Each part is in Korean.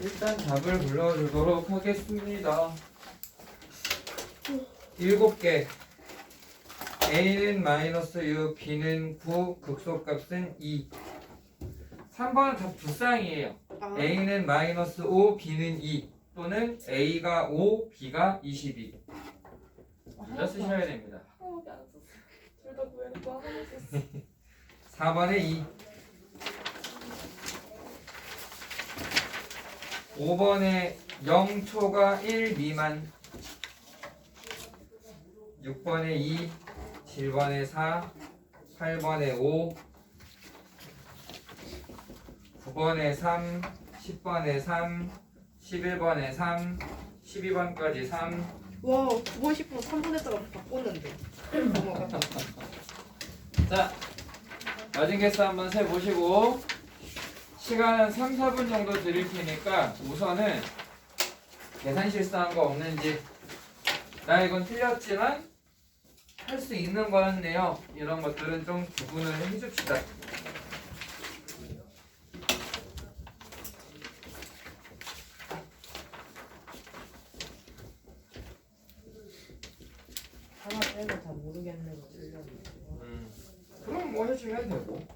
일단 답을 불러주도록 하겠습니다. 7개. A는 -6, B는 9, 극소값은 2. 3번은 다 불쌍이에요. A는 -5, B는 2. 또는 A가 5, B가 22. 둘 다 쓰셔야 됩니다. 하나밖에 안 썼어. 둘 다 구해놓고 하나 썼어. 4번에 2. 5번에 0초가 1 미만. 6번에 2, 7번에 4, 8번에 5, 9번에 3, 10번에 3, 11번에 3, 12번까지 3. 와, 9번 10번 3번 했다가 바꿨는데. 넘어가. 자, 맞은 개수 한번 세보시고 시간은 3, 4분 정도 드릴 테니까 우선은 계산 실수한 거 없는지, 나 이건 틀렸지만 할 수 있는 거였네요, 이런 것들은 좀 구분을 해줍시다. 하나 빼고 다 모르겠네요. 틀렸는데. 그럼 뭐 해주면 되고.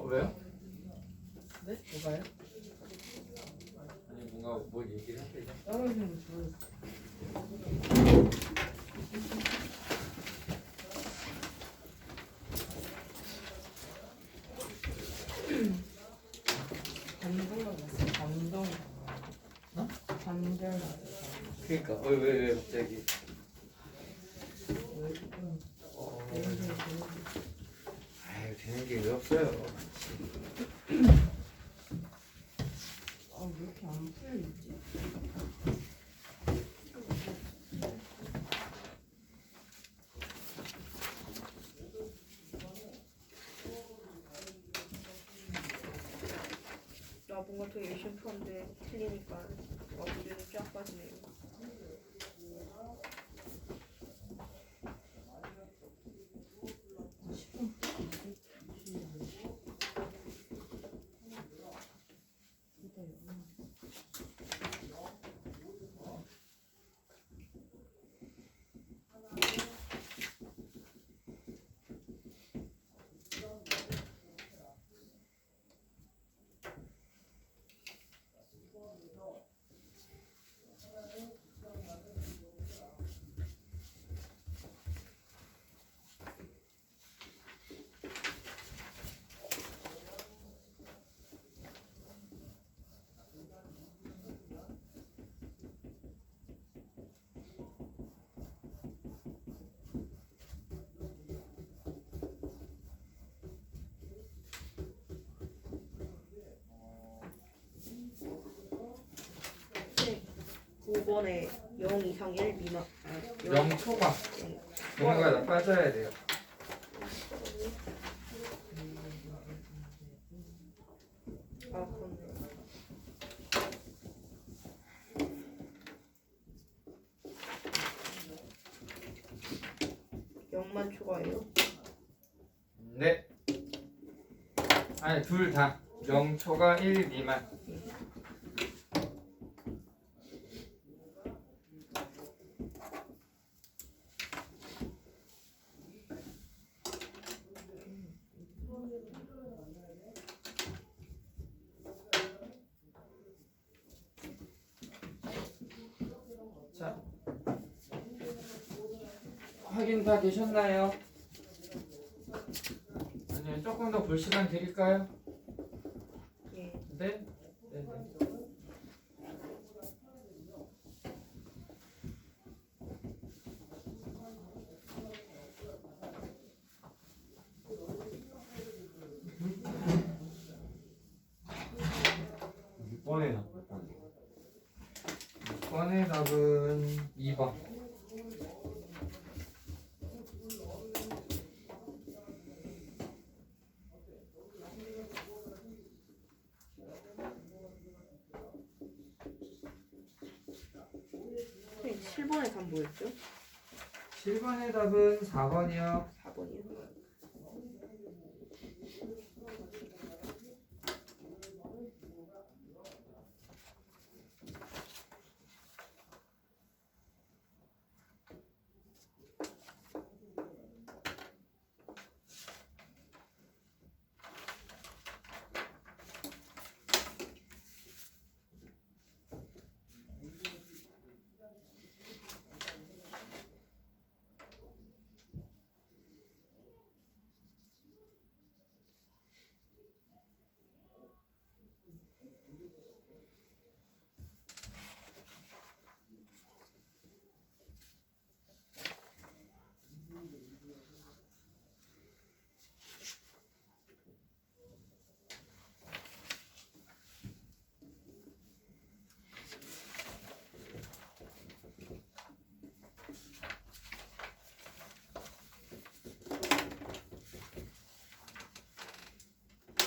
왜요? 네? 뭐가요? 아니 뭔가 뭐 얘기를 하세요. 떨어지는 거 좋아했어. 감동 받았어. 감동. 어? 감동 받았어. 그러니까 왜 갑자기? 왜 조금 아유 되는 게 왜 없어요. 왜 이렇게 안 풀리지? 나 뭔가 되게 열심히 풀었는데 틀리니까 어디를 쫙 빠지네요. 네. 5번에 0 이상 1 미만. 0초가 뭔가 다 빠져야 돼요. 아, 그렇네. 영만 추가해요? 네. 아니 둘 다 0초가 1 미만. 자, 확인 다 되셨나요? 아니면 조금 더 볼 시간 드릴까요? 예. 네? 네. 번의 답은 2번. 7번의 답 뭐였죠? 7번의 답은 4번이요. 4번이요.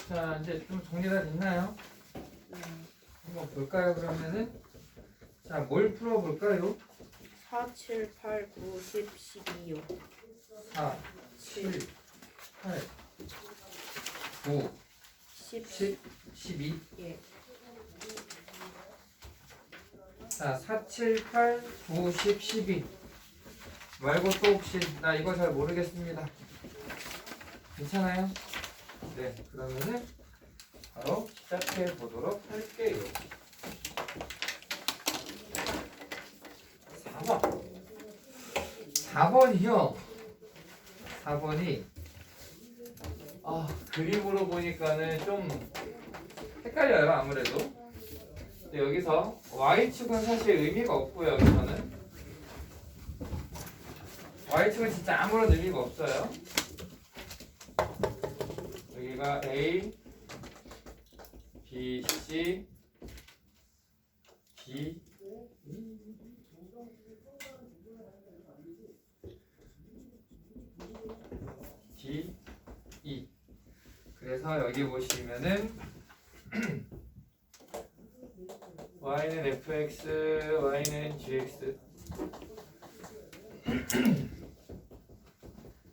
자, 이제 좀 정리가 됐나요? 한번 볼까요, 그러면은? 자, 뭘 풀어볼까요? 4, 7, 8, 9, 10, 12요. 4, 7, 8, 9, 10, 10, 12. 예. 자, 4, 7, 8, 9, 10, 12. 말고 또 혹시 나 이거 잘 모르겠습니다. 괜찮아요? 네, 그러면은 바로 시작해 보도록 할게요. 4번. 4번이요. 4번이 그림으로 보니까는 좀 헷갈려요, 아무래도. 근데 여기서 Y축은 사실 의미가 없고요, 여기서는. Y축은 진짜 아무런 의미가 없어요. 여기가 A, B, C, D, D, E. 그래서 여기 보시면은 Y는 fx, Y는 gx.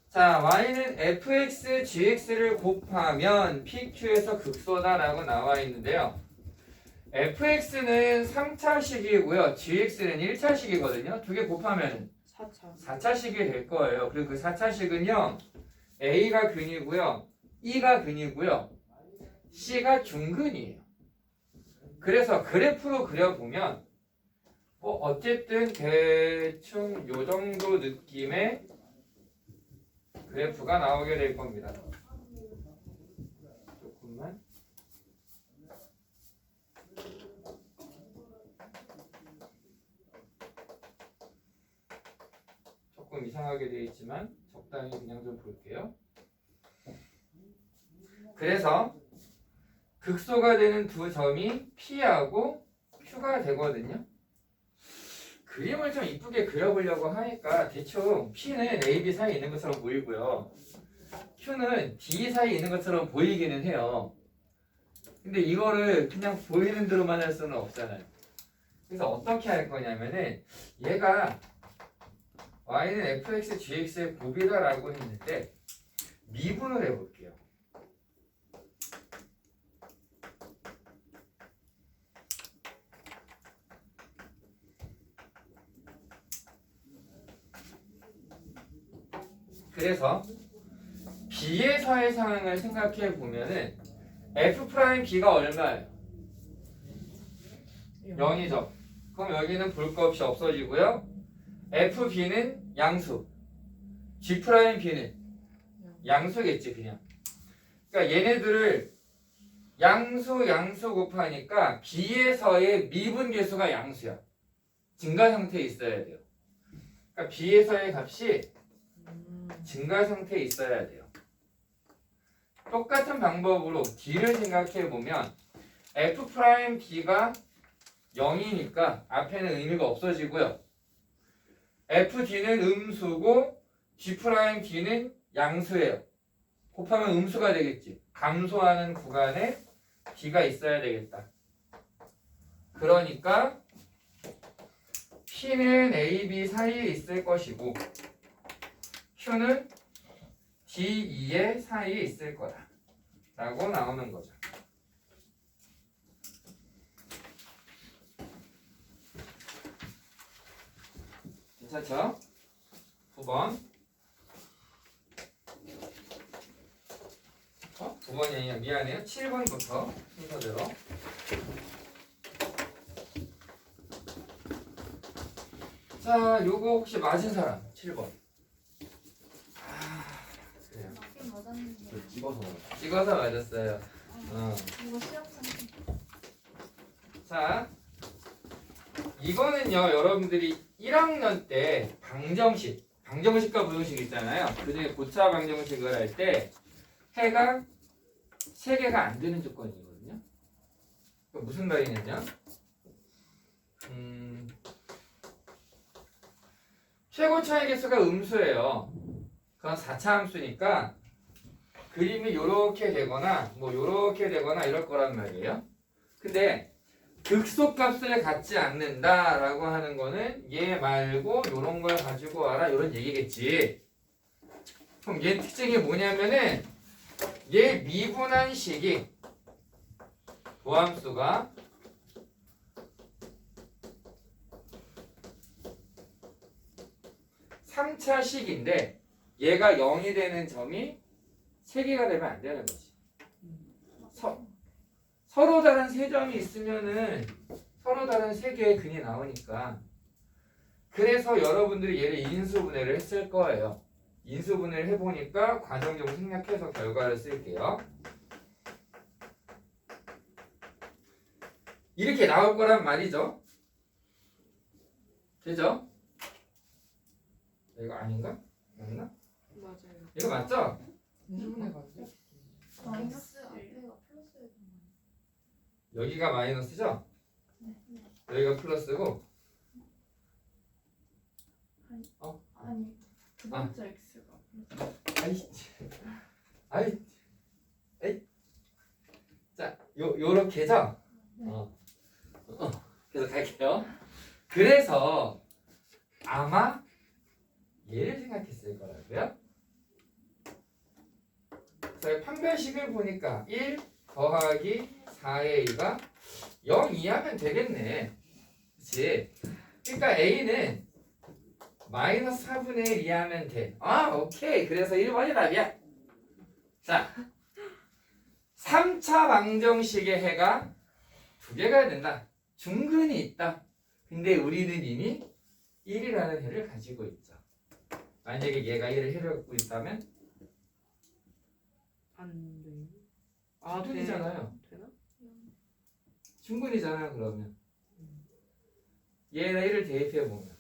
자, Y는 fx, gx를 곱하면 PQ에서 극소다라고 나와 있는데요. fx는 3차식이고요. gx는 1차식이거든요. 두 개 곱하면 4차. 4차식이 될 거예요. 그리고 그 4차식은요. A가 근이고요. E가 근이고요. C가 중근이에요. 그래서 그래프로 그려보면 어쨌든 대충 요 정도 느낌의 그래프가 나오게 될 겁니다. 조금만. 조금 이상하게 되어 있지만 적당히 그냥 좀 볼게요. 그래서 극소가 되는 두 점이 P하고 Q가 되거든요. 그림을 좀 이쁘게 그려보려고 하니까 대충 P는 A, B 사이에 있는 것처럼 보이고요. Q는 D 사이에 있는 것처럼 보이기는 해요. 근데 이거를 그냥 보이는 대로만 할 수는 없잖아요. 그래서 어떻게 할 거냐면은 얘가 Y는 fx, gx의 곱이다라고 했는데 미분을 해볼게요. 그래서 B에서의 상황을 생각해 보면은 F'B가 얼마예요? 0이죠. 그럼 여기는 볼 거 없이 없어지고요. FB는 양수, G'B는 양수겠지 그냥. 그러니까 얘네들을 양수 곱하니까 B에서의 미분 계수가 양수야. 증가 상태에 있어야 돼요. 그러니까 B에서의 값이 증가 상태에 있어야 돼요. 똑같은 방법으로 D를 생각해 보면 F'B가 0이니까 앞에는 의미가 없어지고요. FD는 음수고 G'D는 양수예요. 곱하면 음수가 되겠지. 감소하는 구간에 D가 있어야 되겠다. 그러니까 P는 A, B 사이에 있을 것이고 Q는 D, E의 사이에 있을 거다 라고 나오는 거죠. 괜찮죠? 9번 9번이 아니라 미안해요. 7번부터 순서대로. 자, 요거 혹시 맞은 사람 7번. 그래요. 맞긴 맞았는데. 찍어서 맞았어요. 이거 시험상 자, 이거는요, 여러분들이 1학년 때 방정식과 부등식 있잖아요. 그 중에 고차 방정식을 할 때 해가 3개가 안 되는 조건이거든요. 그러니까 무슨 말이냐면, 최고 차이 개수가 음수예요. 그건 4차 함수니까 그림이 요렇게 되거나 뭐 요렇게 되거나 이럴 거란 말이에요. 근데 극소값을 갖지 않는다라고 하는 거는 얘 말고 요런 걸 가지고 와라 이런 얘기겠지. 그럼 얘 특징이 뭐냐면은 얘 미분한 식이 도함수가 (3차식인데) 얘가 0이 되는 점이 3개가 되면 안 되는 거지. 서로 다른 3점이 있으면은 서로 다른 3개의 근이 나오니까. 그래서 여러분들이 얘를 인수분해를 했을 거예요. 인수분해를 해보니까 과정적으로 생략해서 결과를 쓸게요. 이렇게 나올 거란 말이죠. 되죠? 이거 아닌가? 맞나? 맞아요. 이거 맞죠? 인수분해 맞죠? 마이너스 앞에가 플러스예요. 여기가 마이너스죠? 네. 여기가 플러스고. 아니 두 번째 x가 아이, 에이. 자, 요렇게죠? 네. 그래서 갈게요. 그래서 아마 얘를 생각했을 거라고요. 저희 판별식을 보니까 1 더하기 4a가 0 이하면 되겠네. 그치? 그러니까 a는 마이너스 4분의 1 이하면 돼. 오케이. 그래서 1번이 답이야. 자, 3차 방정식의 해가 2개가 된다. 중근이 있다. 근데 우리는 이미 1이라는 해를 가지고 있죠. 만약에 얘가 1을 해를 갖고 있다면 안 돼. 중근이잖아요. 되나? 중근이잖아요. 그러면 얘에다 1을 대입해 보면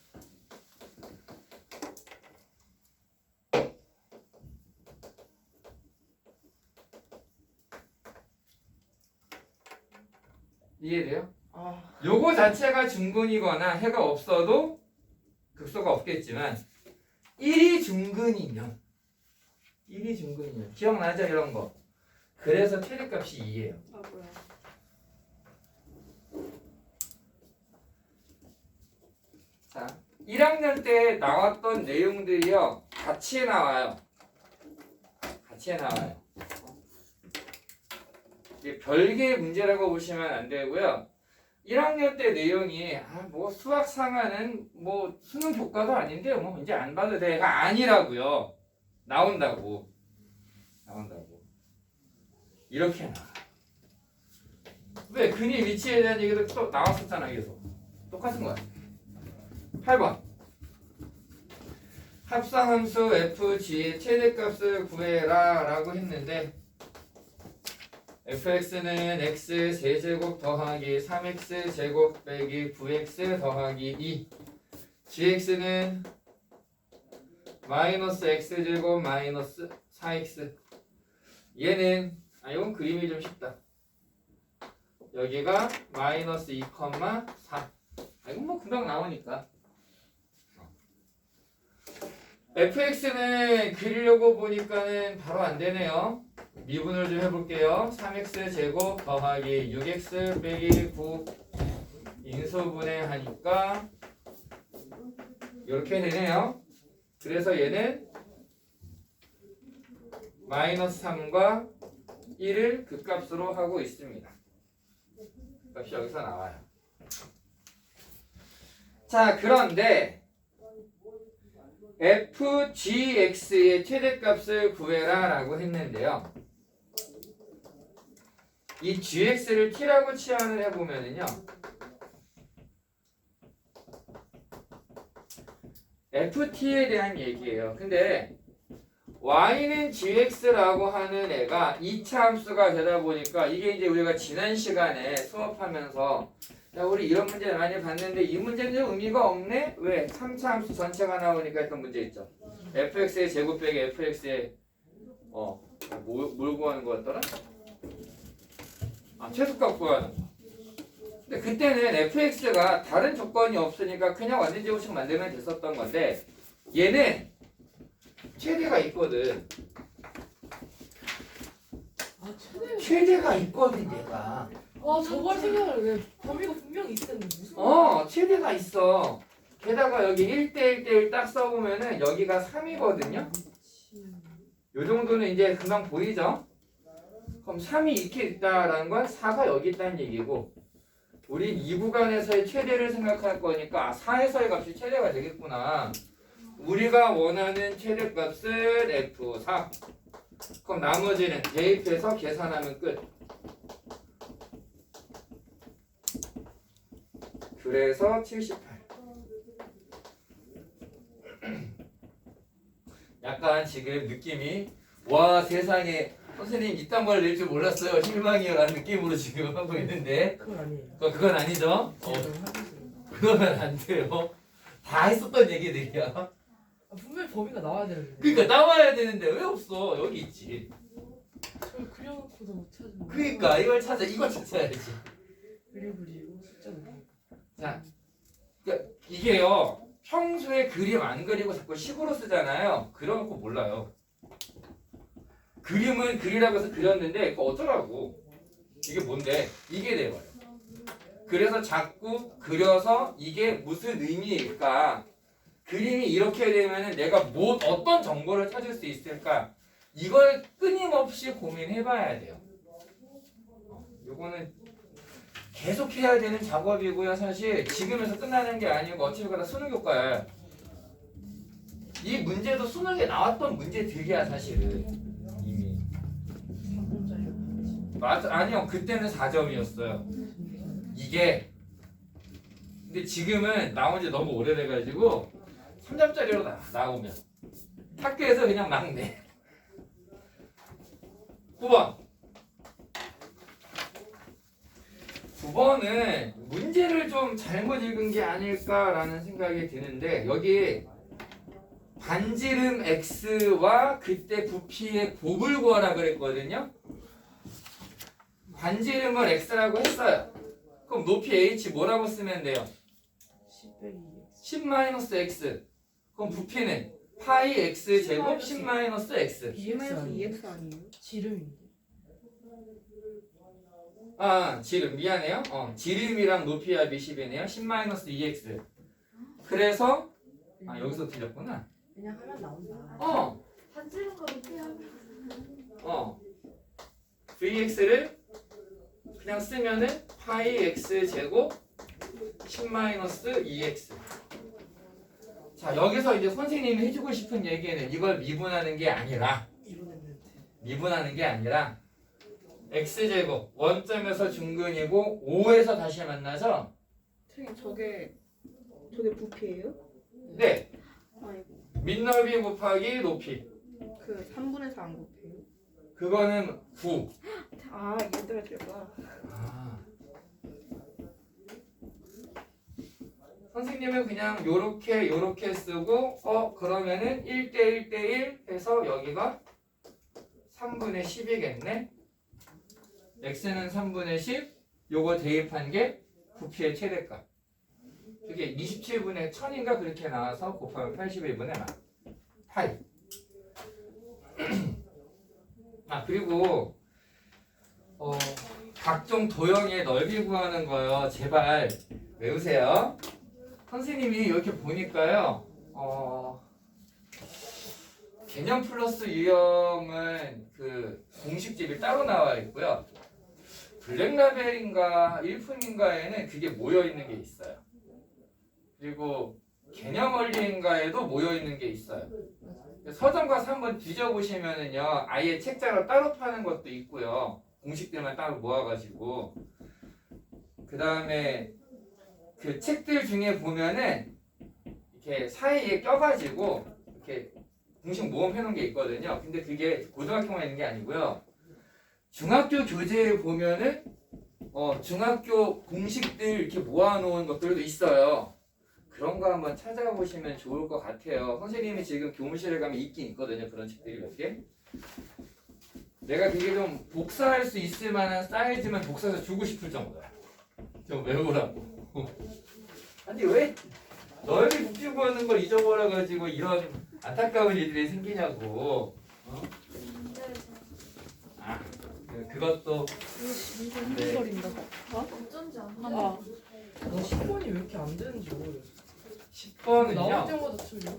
이해돼요? 요거 자체가 중근이거나 해가 없어도 극소가 없겠지만 1이 중근이면 기억나죠? 이런 거. 그래서 최대값이 2예요. 뭐야? 자, 1학년 때 나왔던 내용들이요. 같이 나와요. 이게 별개의 문제라고 보시면 안 되고요. 1학년 때 내용이 뭐 수학 상하는 뭐 수능 교과도 아닌데 뭐 이제 안 봐도 돼가 아니라고요. 나온다고. 이렇게 나와. 왜? 근의 위치에 대한 얘기도 또 나왔었잖아. 계속 똑같은 거야. 8번 합성함수 fg의 최대값을 구해라 라고 했는데 fx는 x 세제곱 더하기 3x 제곱 빼기 9x 더하기 2 gx는 마이너스 x제곱 마이너스 4x 얘는 이건 그림이 좀 쉽다. 여기가 마이너스 2,4 이건 뭐 금방 나오니까 fx는 그리려고 보니까는 바로 안 되네요. 미분을 좀 해볼게요. 3x 제곱 더하기 6x 빼기 9 인수분해 하니까 이렇게 되네요. 그래서 얘는 마이너스 3과 1을 극값으로 하고 있습니다. 값이 여기서 나와요. 자, 그런데 fgx의 최대값을 구해라 라고 했는데요. 이 gx를 t라고 치환을 해보면은요, ft에 대한 얘기예요. 근데 y는 gx라고 하는 애가 2차 함수가 되다 보니까 이게 이제 우리가 지난 시간에 수업하면서 야, 우리 이런 문제 많이 봤는데 이 문제는 좀 의미가 없네? 왜? 3차 함수 전체가 나오니까 했던 문제 있죠. fx의 제곱 빼기 fx의 뭘 구하는 거였더라? 최소값 구하는 거. 근데 그때는 fx가 다른 조건이 없으니까 그냥 완전 제곱식 만들면 됐었던 건데 얘는 최대가 있거든. 최대가 있거든 얘가. 와 저걸 생각을 왜 범위가 분명히 있었는데 무슨 최대가 있어. 게다가 여기 1대 1대1 딱 써보면은 여기가 3이거든요. 요 정도는 이제 금방 보이죠? 그럼 3이 이렇게 있다라는 건 4가 여기 있다는 얘기고, 우린 이 구간에서의 최대를 생각할 거니까 4에서의 값이 최대가 되겠구나. 우리가 원하는 최대값은 F4. 그럼 나머지는 대입해서 계산하면 끝. 그래서 78. 약간 지금 느낌이 와 세상에 선생님 이딴 걸 낼 줄 몰랐어요. 실망이요 라는 느낌으로 지금 하고 있는데 그건 아니에요. 그건 아니죠. 그러면 안 돼요. 다 했었던 얘기들이야. 분명히 범위가 나와야 되는데. 그러니까 나와야 되는데 왜 없어? 여기 있지. 저걸 그려놓고도 못 찾는. 그러니까 이걸 찾아야지. 그리고 숫자 넣고. 자, 그러니까 이게요. 평소에 그림 안 그리고 자꾸 식으로 쓰잖아요. 그려놓고 몰라요. 그림은 그리라고 해서 그렸는데 그거 어쩌라고. 이게 뭔데? 이게 돼버려. 그래서 자꾸 그려서 이게 무슨 의미일까? 그림이 이렇게 되면은 내가 어떤 정보를 찾을 수 있을까? 이걸 끊임없이 고민해봐야 돼요. 요거는 계속 해야 되는 작업이고요. 사실 지금에서 끝나는 게 아니고 어찌됐거나 수능 효과야. 이 문제도 수능에 나왔던 문제들이야 사실은 이미. 3분짜리. 맞아. 아니요. 그때는 4점이었어요. 이게 근데 지금은 나온 지 너무 오래돼가지고 3점짜리로 나오면 학교에서 그냥 막 내. 9번. 9번은 문제를 좀 잘못 읽은 게 아닐까라는 생각이 드는데 여기 반지름 x와 그때 부피의 곱을 구하라 그랬거든요. 반지름을 x라고 했어요. 그럼 높이 h 뭐라고 쓰면 돼요? 10 빼기 10-x. 그럼 부피는 파이 x 제곱 10-x. EX 아니에요? 지름인데. 지름 미안해요. 지름이랑 높이 합이 10이네요. 10-2x. 그래서 여기서 틀렸구나. 그냥 하면 나온다. 반지름과 높이 하면 vx를 그냥 쓰면은 파이 x 제곱 10-2x. 자, 여기서 이제 선생님이 해주고 싶은 얘기는 이걸 미분하는 게 아니라 x제곱 원점에서 중근이고 5에서 다시 만나죠? 선생님 저게 부피예요? 네. 아이고 밑넓이 곱하기 높이. 그 3분의 4 안 곱해요? 그거는 9. 이거 때문에 틀렸구나. 선생님은 그냥 요렇게 쓰고 그러면은 1대 1대1 해서 여기가 3분의 10이겠네. x는 3분의 10. 요거 대입한 게 부피의 최대값. 그게 27분의 1000인가 그렇게 나와서 곱하면 81분의 8. 그리고 각종 도형의 넓이 구하는 거요. 제발 외우세요. 선생님이 이렇게 보니까요. 개념 플러스 유형은 그 공식집이 따로 나와 있고요. 블랙라벨인가 일품인가에는 그게 모여 있는 게 있어요. 그리고 개념 원리인가에도 모여 있는 게 있어요. 서점가서 한번 뒤져보시면은요, 아예 책자로 따로 파는 것도 있고요. 공식들만 따로 모아가지고. 그 다음에 그 책들 중에 보면은 이렇게 사이에 껴가지고 이렇게 공식 모음 해놓은 게 있거든요. 근데 그게 고등학교만 있는 게 아니고요. 중학교 교재에 보면은 중학교 공식들 이렇게 모아놓은 것들도 있어요. 그런 거 한번 찾아보시면 좋을 것 같아요. 선생님이 지금 교무실에 가면 있긴 있거든요. 그런 책들이 몇 개. 내가 그게 좀 복사할 수 있을 만한 사이즈면 복사해서 주고 싶을 정도야. 좀 외우라고. 아니 왜 너희들 묵히고 하는 걸 잊어버려가지고 이런 안타까운 일들이 생기냐고. 그것도 네. 거린다. 어쩐지 안 돼. 아, 나 10번이 왜 이렇게 안 되는지 모르겠어. 10번은요. 나올 때마다 틀려.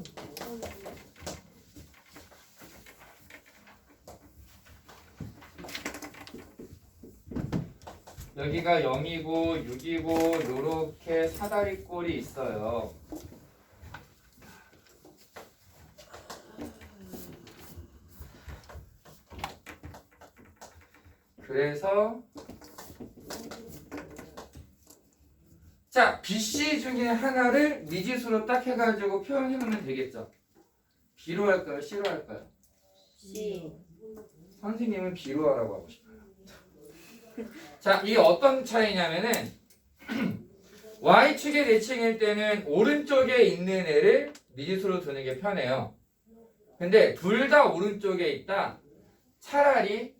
여기가 0이고 6이고 요렇게 사다리 꼴이 있어요. 그래서 자, BC 중에 하나를 미지수로 딱 해가지고 표현해 놓으면 되겠죠. B로 할까요? C로 할까요? C. 선생님은 B로 하라고 하고 싶어요. 자, 이게 어떤 차이냐면은 Y축의 대칭일 때는 오른쪽에 있는 애를 미지수로 두는 게 편해요. 근데 둘 다 오른쪽에 있다. 차라리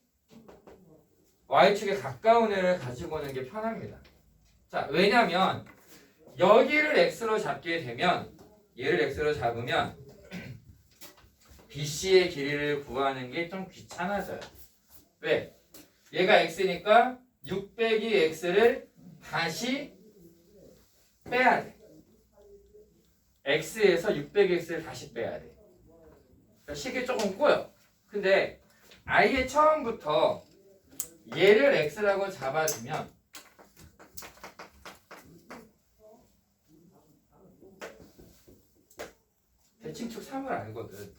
Y축에 가까운 애를 가지고 오는 게 편합니다. 자, 왜냐면 여기를 X로 잡게 되면 얘를 X로 잡으면 BC의 길이를 구하는 게 좀 귀찮아져요. 왜? 얘가 X니까 6 빼기 X를 다시 빼야 돼. X에서 6 빼기 X를 다시 빼야 돼. 그러니까 식이 조금 꼬여. 근데 아예 처음부터 얘를 X라고 잡아주면 대칭축 3을 알거든.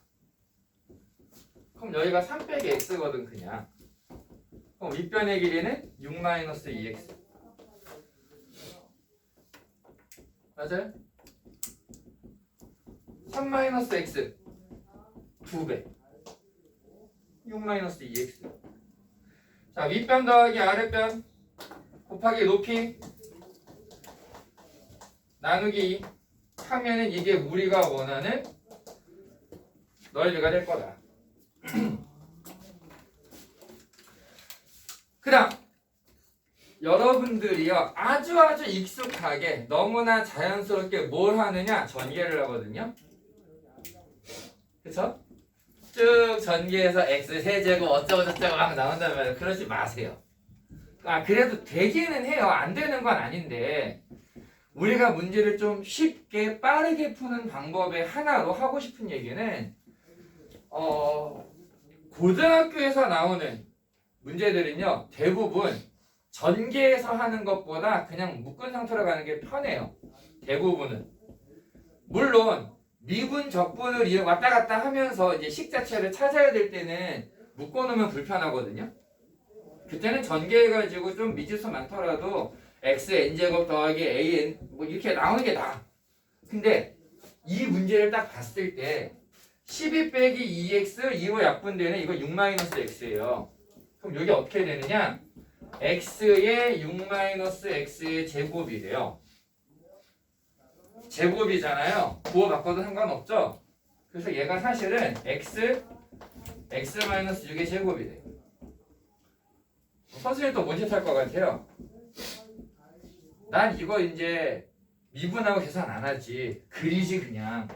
그럼 여기가 3 빼기 X거든 그냥. 그럼 윗변의 길이는 6-2x. 맞아요? 3-x 2배 6-2x. 자, 윗변 더하기 아랫변 곱하기 높이 나누기 2 하면은 이게 우리가 원하는 넓이가 될 거다. 그 다음 여러분들이요 아주 익숙하게 너무나 자연스럽게 뭘 하느냐 전개를 하거든요. 그쵸? 쭉 전개해서 x 세제곱 어쩌고 저쩌고 막 나온단 말이에요. 그러지 마세요. 그래도 되기는 해요. 안 되는 건 아닌데 우리가 문제를 좀 쉽게 빠르게 푸는 방법의 하나로 하고 싶은 얘기는 고등학교에서 나오는 문제들은요 대부분 전개해서 하는 것보다 그냥 묶은 상태로 가는 게 편해요. 대부분은. 물론 미분 적분을 이용 왔다 갔다 하면서 이제 식 자체를 찾아야 될 때는 묶어놓으면 불편하거든요. 그때는 전개해가지고 좀 미지수 많더라도 x n제곱 더하기 a n 뭐 이렇게 나오는 게 나아. 근데 이 문제를 딱 봤을 때 12 빼기 2x 2로 약분되는 이거 6-x예요. 그럼 여기 어떻게 되느냐? x의 6-x의 제곱이래요. 제곱이잖아요. 부호 바꿔도 상관없죠? 그래서 얘가 사실은 x-6의 제곱이래요. 선생님 또 뭔 짓 할 것 같아요? 난 이거 이제 미분하고 계산 안 하지. 그리지 그냥.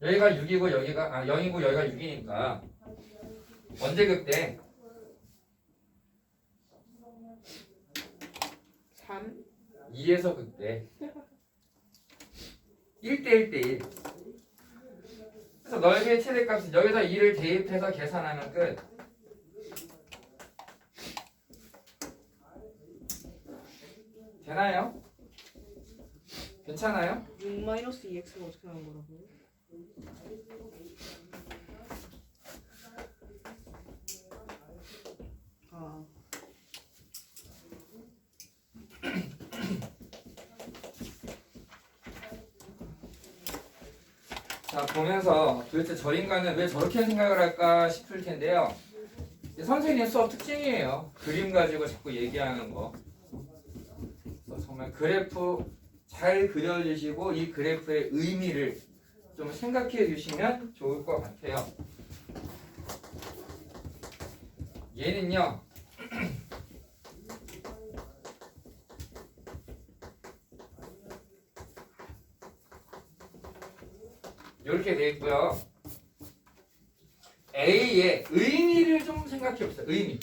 여기가 6이고 여기가 0이고 여기가 6이니까 언제 극대? 3. 2에서 극대 1대1대1. 그래서 넓이의 최대값은 여기다 2를 대입해서 계산하면 끝. 되나요? 괜찮아요? 6-2x가 어떻게 나온 거라고요? 아, 자, 보면서 도대체 저 인간은 왜 저렇게 생각을 할까 싶을 텐데요. 선생님 수업 특징이에요. 그림 가지고 자꾸 얘기하는 거. 그래서 정말 그래프 잘 그려주시고 이 그래프의 의미를 좀 생각해 주시면 좋을 것 같아요. 얘는요. 이렇게 되어 있고요. A의 의미를 좀 생각해 봅시다. 의미.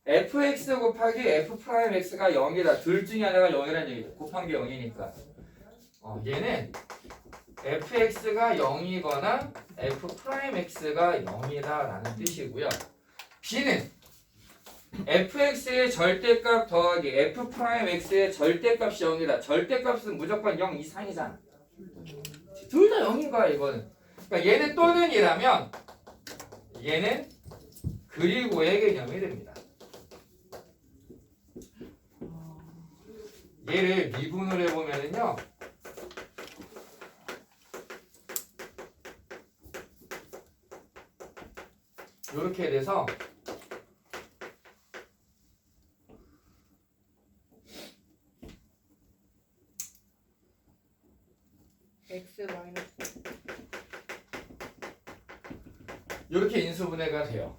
fx 곱하기 f'x가 0이다. 둘 중에 하나가 0이라는 얘기죠. 곱한 게 0이니까. 얘는 fx가 0이거나 f'x가 0이다라는 뜻이고요. B는 fx의 절대값 더하기 f'x의 절대값이 0이다. 절대값은 무조건 0 이상이잖아. 둘 다 0인 거야 이거는. 그러니까 얘는 또는이라면 얘는 그리고의 개념이 됩니다. 얘를 미분을 해보면은요. 이렇게 돼서 x 마이너스 이렇게 인수분해가 돼요.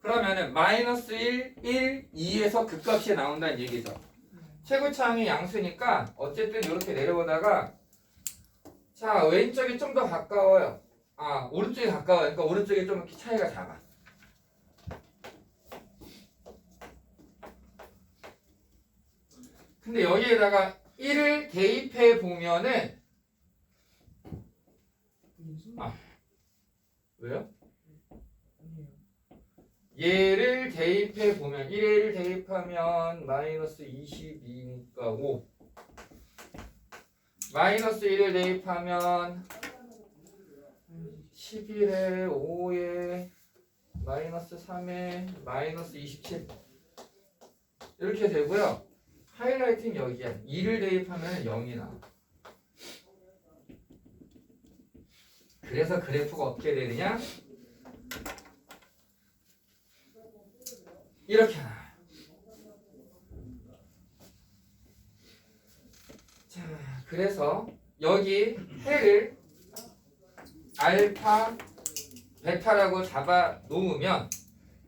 그러면은 마이너스 1, 1, 2에서 극값이 나온다는 얘기죠. 최고차항이 양수니까 어쨌든 이렇게 내려오다가 자 왼쪽이 좀 더 가까워요. 아 오른쪽이 가까워요. 그러니까 오른쪽이 좀 이렇게 차이가 작아. 근데 여기에다가 1을 대입해 보면은 왜요? 얘를 대입해 보면 1을 대입하면 마이너스 22니까 5 마이너스 1을 대입하면 11에 5에 마이너스 3에 마이너스 27 이렇게 되고요. 하이라이트는 여기야. 2를 대입하면 0이 나와. 그래서 그래프가 어떻게 되느냐? 이렇게 나와요. 자, 그래서 여기 해를 알파, 베타라고 잡아 놓으면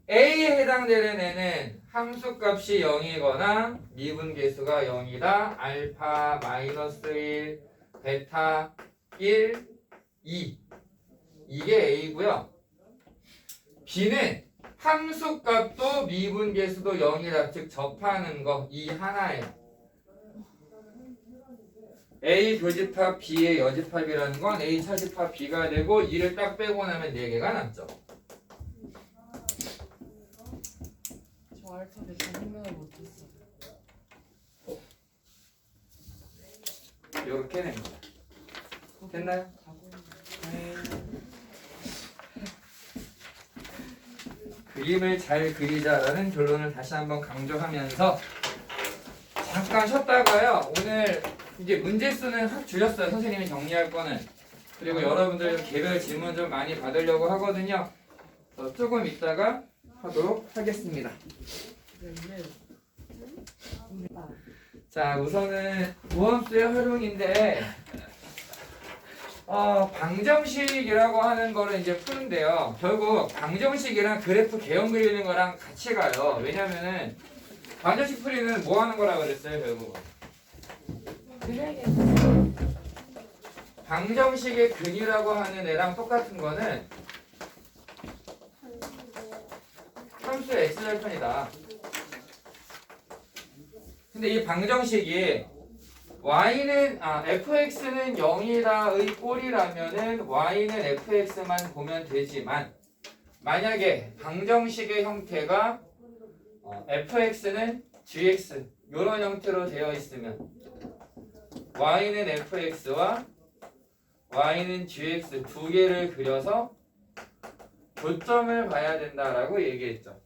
A에 해당되는 애는 함수값이 0이거나 미분계수가 0이다. 알파, 마이너스 1, 베타, 1, 2 이게 A고요. B는 함수값도 미분계수도 0이다. 즉 접하는 거 이 하나예요. A 교집합 B의 여집합이라는 건 A 차집합 B가 되고 2를 딱 빼고 나면 4개가 남죠. 저 알파벳 설명을 못했어. 이렇게 됩니다. 됐나요? 그림을 잘 그리자라는 결론을 다시 한번 강조하면서 잠깐 쉬었다가요. 오늘 이제 문제 수는 확 줄였어요. 선생님이 정리할 거는. 그리고 여러분들 개별 질문 좀 많이 받으려고 하거든요. 조금 있다가 하도록 하겠습니다. 자, 우선은 모함수의 활용인데 방정식이라고 하는 거를 이제 푸는데요. 결국 방정식이랑 그래프 개형 그리는 거랑 같이 가요. 왜냐면은 방정식 풀이는 뭐 하는 거라 그랬어요, 결국. 방정식의 근이라고 하는 애랑 똑같은 거는 함수 x절편이다. 근데 이 방정식이 fx는 0이다의 꼴이라면은 y는 fx만 보면 되지만 만약에 방정식의 형태가 fx는 gx 이런 형태로 되어 있으면 y는 fx와 y는 gx 두 개를 그려서 교점을 봐야 된다라고 얘기했죠.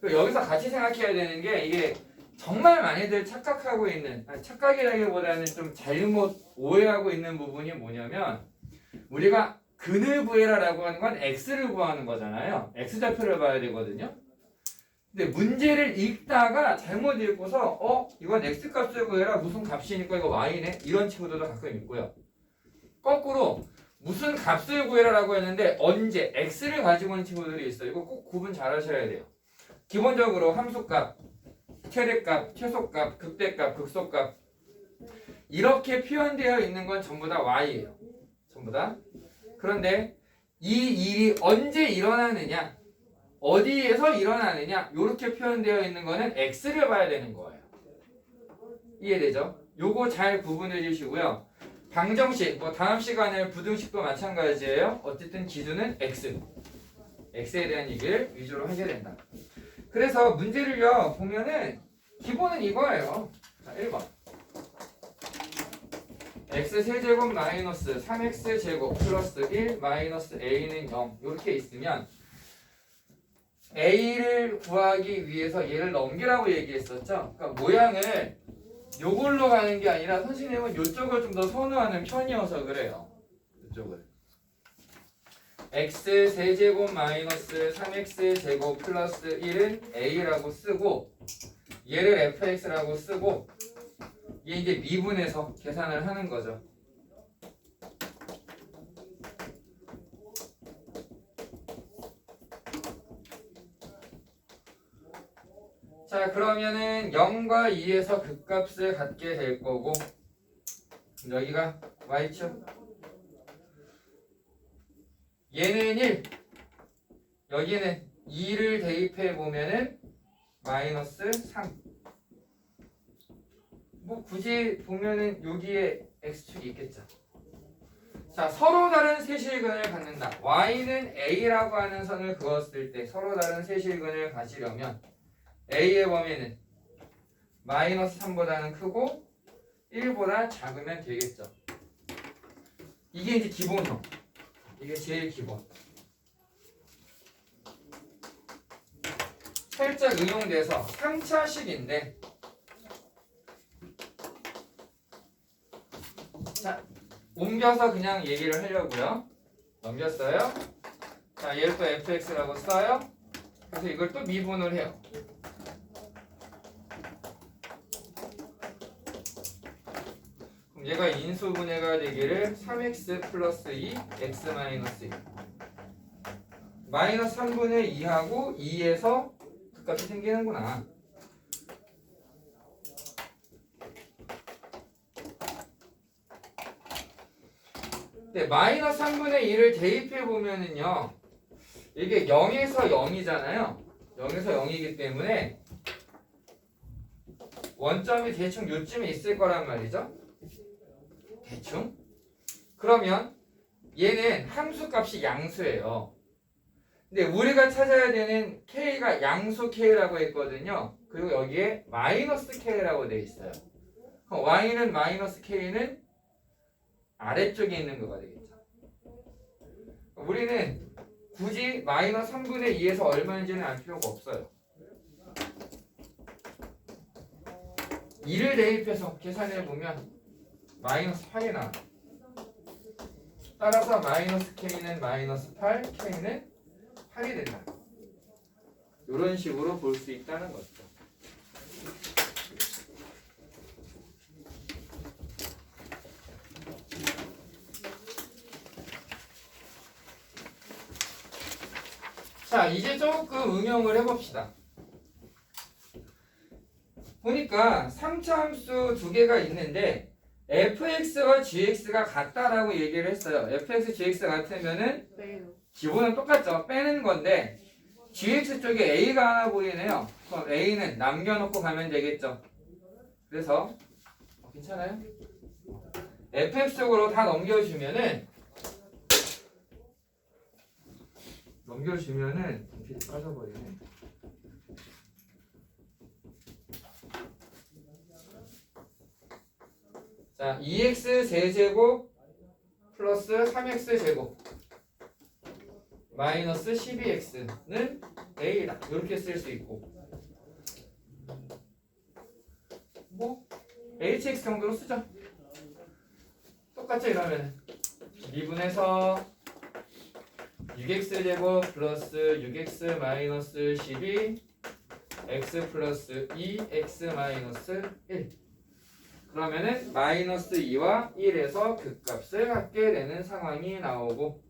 그리고 여기서 같이 생각해야 되는 게 이게 정말 많이들 착각하고 있는 착각이라기보다는 좀 잘못 오해하고 있는 부분이 뭐냐면 우리가 근을 구해라라고 하는 건 x를 구하는 거잖아요. x좌표를 봐야 되거든요. 근데 문제를 읽다가 잘못 읽고서 이건 x값을 구해라 무슨 값이니까 이거 y네 이런 친구들도 가끔 있고요. 거꾸로 무슨 값을 구해라라고 했는데 언제 x를 가지고 있는 친구들이 있어요. 이거 꼭 구분 잘 하셔야 돼요. 기본적으로 함수값, 최대값, 최소값, 극대값, 극소값 이렇게 표현되어 있는 건 전부 다 y예요. 전부 다. 그런데 이 일이 언제 일어나느냐 어디에서 일어나느냐 이렇게 표현되어 있는 거는 x를 봐야 되는 거예요. 이해되죠? 요거 잘 구분해 주시고요. 방정식, 다음 시간에 부등식도 마찬가지예요. 어쨌든 기준은 x. x에 대한 얘기를 위주로 하게 된다. 그래서 문제를요 보면은 기본은 이거예요. 자, 1번 x 세제곱 마이너스 3x 제곱 플러스 1 마이너스 a는 0 이렇게 있으면 a를 구하기 위해서 얘를 넘기라고 얘기했었죠. 그러니까 모양을 요걸로 가는 게 아니라 선생님은 요쪽을 좀 더 선호하는 편이어서 그래요. 요쪽을 x 세제곱 마이너스 3x 제곱 플러스 1은 a라고 쓰고 얘를 fx라고 쓰고 얘 이제 미분해서 계산을 하는 거죠. 자 그러면은 0과 2에서 극값을 갖게 될 거고 여기가 y축 얘는 1 여기는 2를 대입해 보면은 마이너스 3 굳이 보면은 여기에 x축이 있겠죠. 자 서로 다른 세실근을 갖는다. y는 a라고 하는 선을 그었을 때 서로 다른 세실근을 가지려면 a의 범위는 마이너스 3보다는 크고 1보다 작으면 되겠죠. 이게 이제 기본형. 이게 제일 기본. 살짝 응용돼서 3차식인데 자 옮겨서 그냥 얘기를 하려고요. 넘겼어요. 자 얘를 또 fx라고 써요. 그래서 이걸 또 미분을 해요. 그럼 얘가 인수분해가 되기를 3x 플러스 2 x 마이너스 2 마이너스 3분의 2하고 2에서 그 값이 생기는구나. 네, 마이너스 3분의 2를 대입해 보면은요 이게 0에서 0이잖아요. 0에서 0이기 때문에 원점이 대충 요쯤에 있을 거란 말이죠. 대충. 그러면 얘는 함수값이 양수예요. 근데 우리가 찾아야 되는 k가 양수 k라고 했거든요. 그리고 여기에 마이너스 k라고 돼 있어요. 그럼 y는 마이너스 k는 아래쪽에 있는 거가 되겠죠. 우리는 굳이 마이너스 3분의 2에서 얼마인지는 알 필요가 없어요. 2를 대입해서 계산해보면 마이너스 8이 나와요. 따라서 마이너스 k는 마이너스 8, k는 8이 된다. 이런 식으로 볼 수 있다는 거죠. 자, 이제 조금 응용을 해봅시다. 보니까 3차 함수 두 개가 있는데 fx와 gx가 같다라고 얘기를 했어요. fx, gx 같으면은 네. 기본은 똑같죠. 빼는 건데 gx 쪽에 a가 하나 보이네요. 그럼 a는 남겨놓고 가면 되겠죠. 그래서 괜찮아요? fx 쪽으로 다 넘겨주면은 이렇게 빠져버리네. 자, 2x 세제곱 플러스 3x 제곱 마이너스 12x는 a다. 이렇게 쓸 수 있고, 뭐 hx 정도로 쓰죠. 똑같죠? 이러면 2분해서 6x 제곱 플러스 6x 마이너스 12 x 플러스 2x 마이너스 1. 그러면은 마이너스 2와 1에서 극값을 갖게 되는 상황이 나오고,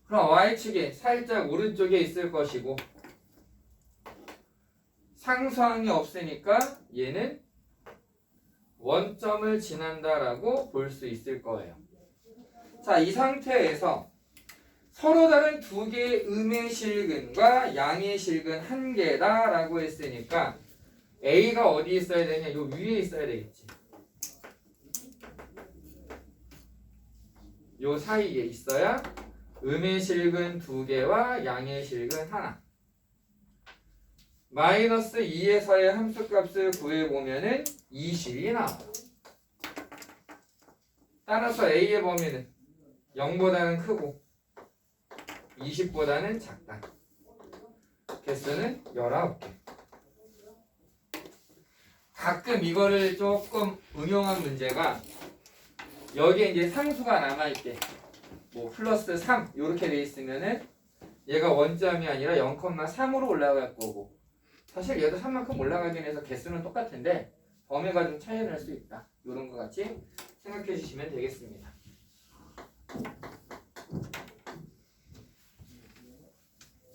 그럼 y축이 살짝 오른쪽에 있을 것이고, 상수항이 없으니까 얘는 원점을 지난다라고 볼 수 있을 거예요. 자, 이 상태에서 서로 다른 두 개의 음의 실근과 양의 실근 한 개다라고 했으니까 A가 어디 있어야 되냐? 요 위에 있어야 되겠지. 요 사이에 있어야 음의 실근 두 개와 양의 실근 하나. 마이너스 2에서의 함수값을 구해보면은 20이 나와요. 따라서 A의 범위는 0보다는 크고 20보다는 작다. 개수는 19개. 가끔 이거를 조금 응용한 문제가, 여기에 이제 상수가 남아있게 뭐 플러스 3 이렇게 돼 있으면은 얘가 원점이 아니라 0,3으로 올라갈 거고, 사실 얘도 3만큼 올라가긴 해서 개수는 똑같은데 범위가 좀 차이가 날 수 있다. 이런 거 같이 생각해 주시면 되겠습니다.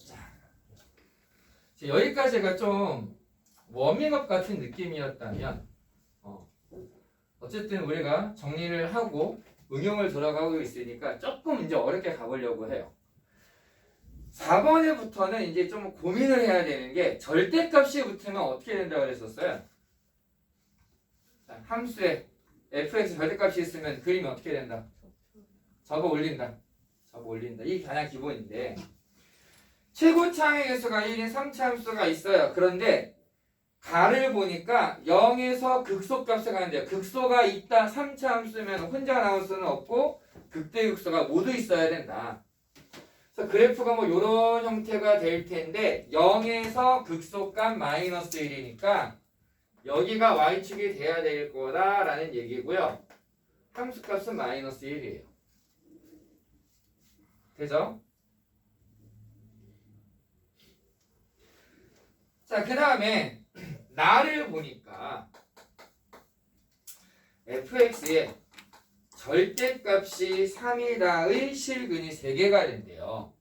자, 여기까지가 좀 워밍업 같은 느낌이었다면, 어쨌든 우리가 정리를 하고 응용을 돌아가고 있으니까 조금 이제 어렵게 가보려고 해요. 4번에부터는 이제 좀 고민을 해야 되는 게, 절대값이 붙으면 어떻게 된다고 그랬었어요? 자, 함수에 fx 절대값이 있으면 그림이 어떻게 된다? 접어 올린다. 접어 올린다. 이게 가장 기본인데, 최고차항의 개수가 1인 3차 함수가 있어요. 그런데 가를 보니까 0에서 극소값을 가는데요. 극소가 있다 3차 함수면 혼자 나올 수는 없고 극대극소가 모두 있어야 된다. 그래서 그래프가 뭐 이런 형태가 될 텐데, 0에서 극소값 마이너스 1이니까 여기가 y축이 돼야 될 거다라는 얘기고요. 함수값은 마이너스 1이에요. 되죠? 자, 그 다음에 나를 보니까 fx에 절대값이 3이다의 실근이 3개가 된대요.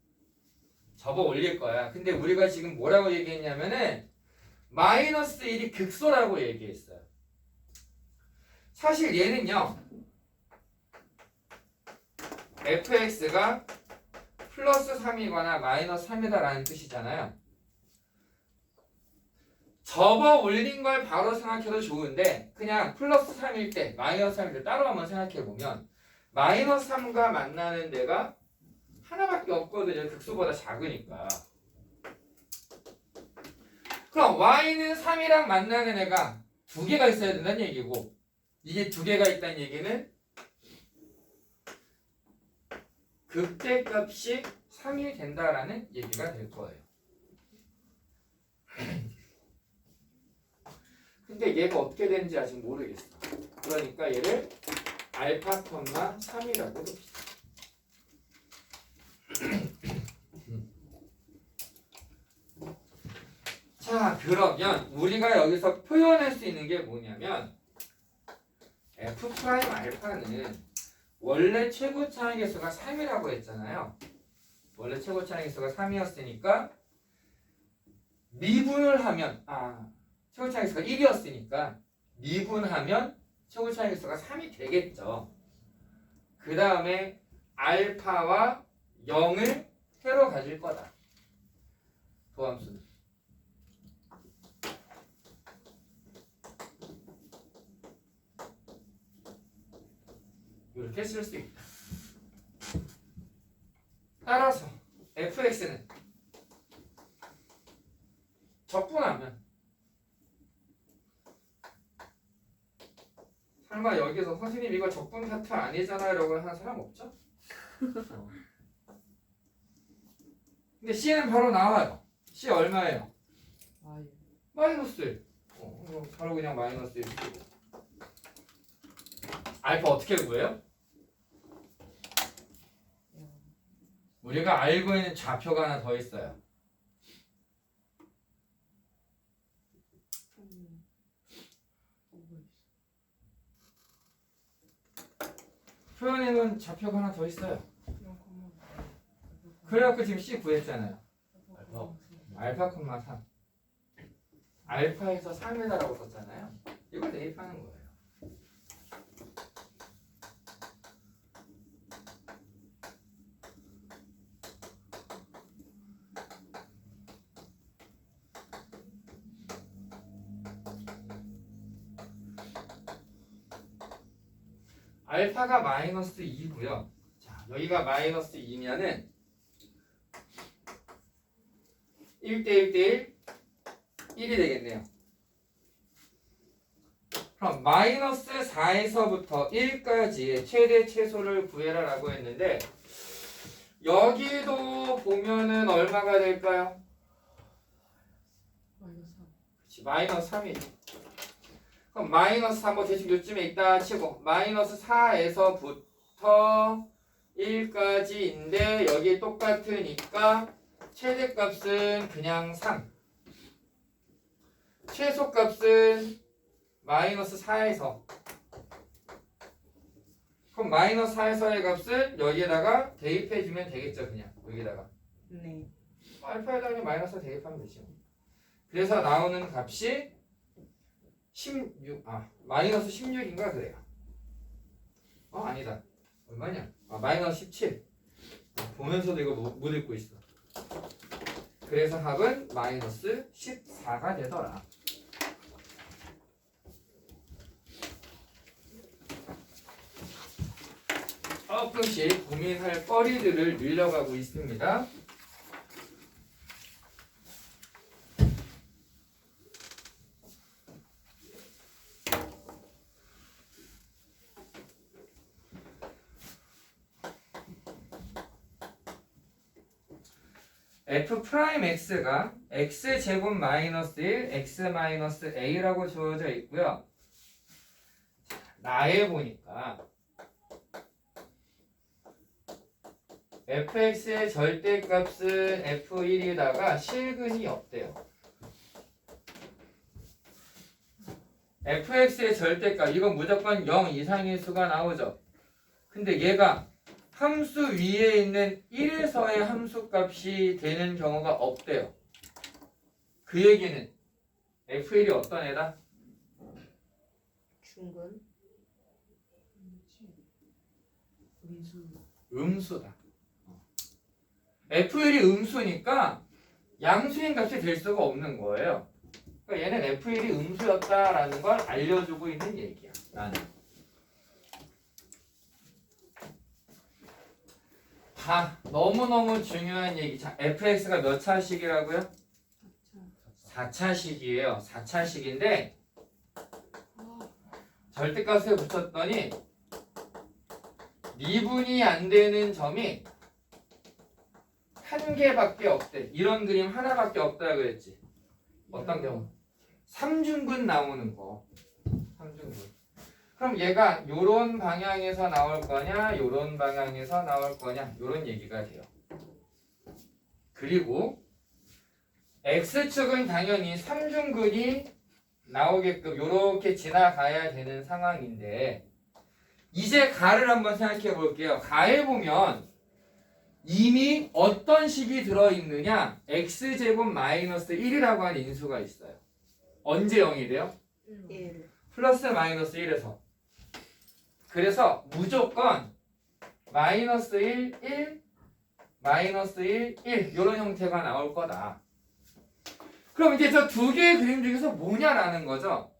접어 올릴 거야. 근데 우리가 지금 뭐라고 얘기했냐면은 마이너스 1이 극소라고 얘기했어요. 사실 얘는요, fx가 플러스 3이거나 마이너스 3이다라는 뜻이잖아요. 접어 올린 걸 바로 생각해도 좋은데, 그냥 플러스 3일 때, 마이너스 3일 때 따로 한번 생각해보면 마이너스 3과 만나는 데가 하나밖에 없거든요. 극소보다 작으니까. 그럼 y는 3이랑 만나는 애가 2개가 있어야 된다는 얘기고, 이게 2개가 있다는 얘기는 극대값이 3이 된다라는 얘기가 될 거예요. 근데 얘가 어떻게 되는지 아직 모르겠어. 그러니까 얘를 알파, 3이라고 봅시다. 자, 그러면 우리가 여기서 표현할 수 있는 게 뭐냐면, f' 알파는 원래 최고차항 개수가 3이라고 했잖아요. 원래 최고차항 개수가 3이었으니까 미분을 하면, 최고차항 개수가 1이었으니까 미분하면 최고차항 개수가 3이 되겠죠. 그 다음에 알파와 0을 세로 가질 거다. 도함수는. 이렇게 쓸 수 있다. 따라서 fx는 적분하면 설마 여기서 선생님 이거 적분 파트 아니잖아요 라고 하는 사람 없죠? 근데 C는 바로 나와요. C 얼마예요? 아예. 마이너스 1. 바로 그냥 마이너스 1 쓰고. 알파 어떻게 구해요? 우리가 알고 있는 좌표가 하나 더 있어요. 표현에는 좌표가 하나 더 있어요. 그래갖고 지금 C 구했잖아요. 알파, 3. 알파에서 3이다라고 썼잖아요. 이걸 대입하는 거예요. 알파가 마이너스 2고요. 자, 여기가 마이너스 2면은 1대 1대 1이 되겠네요. 그럼 마이너스 4에서부터 1까지의 최대 최소를 구해라 라고 했는데 여기도 보면은 얼마가 될까요? 그렇지, 마이너스 3이죠. 그럼 마이너스 3뭐 대충 요쯤에 있다 치고 마이너스 4에서부터 1까지인데 여기 똑같으니까 최대값은 그냥 3, 최소값은 마이너스 4에서, 그럼 마이너스 4에서의 값은 여기에다가 대입해주면 되겠죠. 그냥 여기다가 네. 알파에다가 그냥 마이너스 대입하면 되죠. 그래서 나오는 값이 16, 마이너스 16인가 그래요. 아니다. 얼마냐? 마이너스 17. 보면서도 이거 못 읽고 있어. 그래서 합은 마이너스 14가 되더라. 조금씩 고민할 거리들을 늘려가고 있습니다. f'x가 x제곱 마이너스 1, x 마이너스 a라고 주어져 있고요. 나에 보니까 fx의 절대값은 f1이다가 실근이 없대요. fx의 절대값, 이건 무조건 0 이상의 수가 나오죠. 근데 얘가 함수 위에 있는 1에서의 함수값이 되는 경우가 없대요. 그 얘기는 f1이 어떤 애다? 중근. 음수다. f1이 음수니까 양수인 값이 될 수가 없는 거예요. 그러니까 얘는 f1이 음수였다라는 걸 알려주고 있는 얘기야. 나는. 너무너무 중요한 얘기. 자, fx가 몇 차식이라고요? 4차식이에요. 4차식인데 절대값에 붙였더니 미분이 안 되는 점이 한 개밖에 없대. 이런 그림 하나밖에 없다 그랬지. 어떤 경우? 3중근 나오는 거. 3중근. 그럼 얘가 요런 방향에서 나올 거냐, 요런 방향에서 나올 거냐, 요런 얘기가 돼요. 그리고 X축은 당연히 3중근이 나오게끔 요렇게 지나가야 되는 상황인데 이제 가를 한번 생각해 볼게요. 가에 보면 이미 어떤 식이 들어있느냐, x제곱 마이너스 1이라고 하는 인수가 있어요. 언제 0이 돼요? 1. 플러스 마이너스 1에서. 그래서 무조건 마이너스 1, 1, 마이너스 1, 1 이런 형태가 나올 거다. 그럼 이제 저 두 개의 그림 중에서 뭐냐라는 거죠.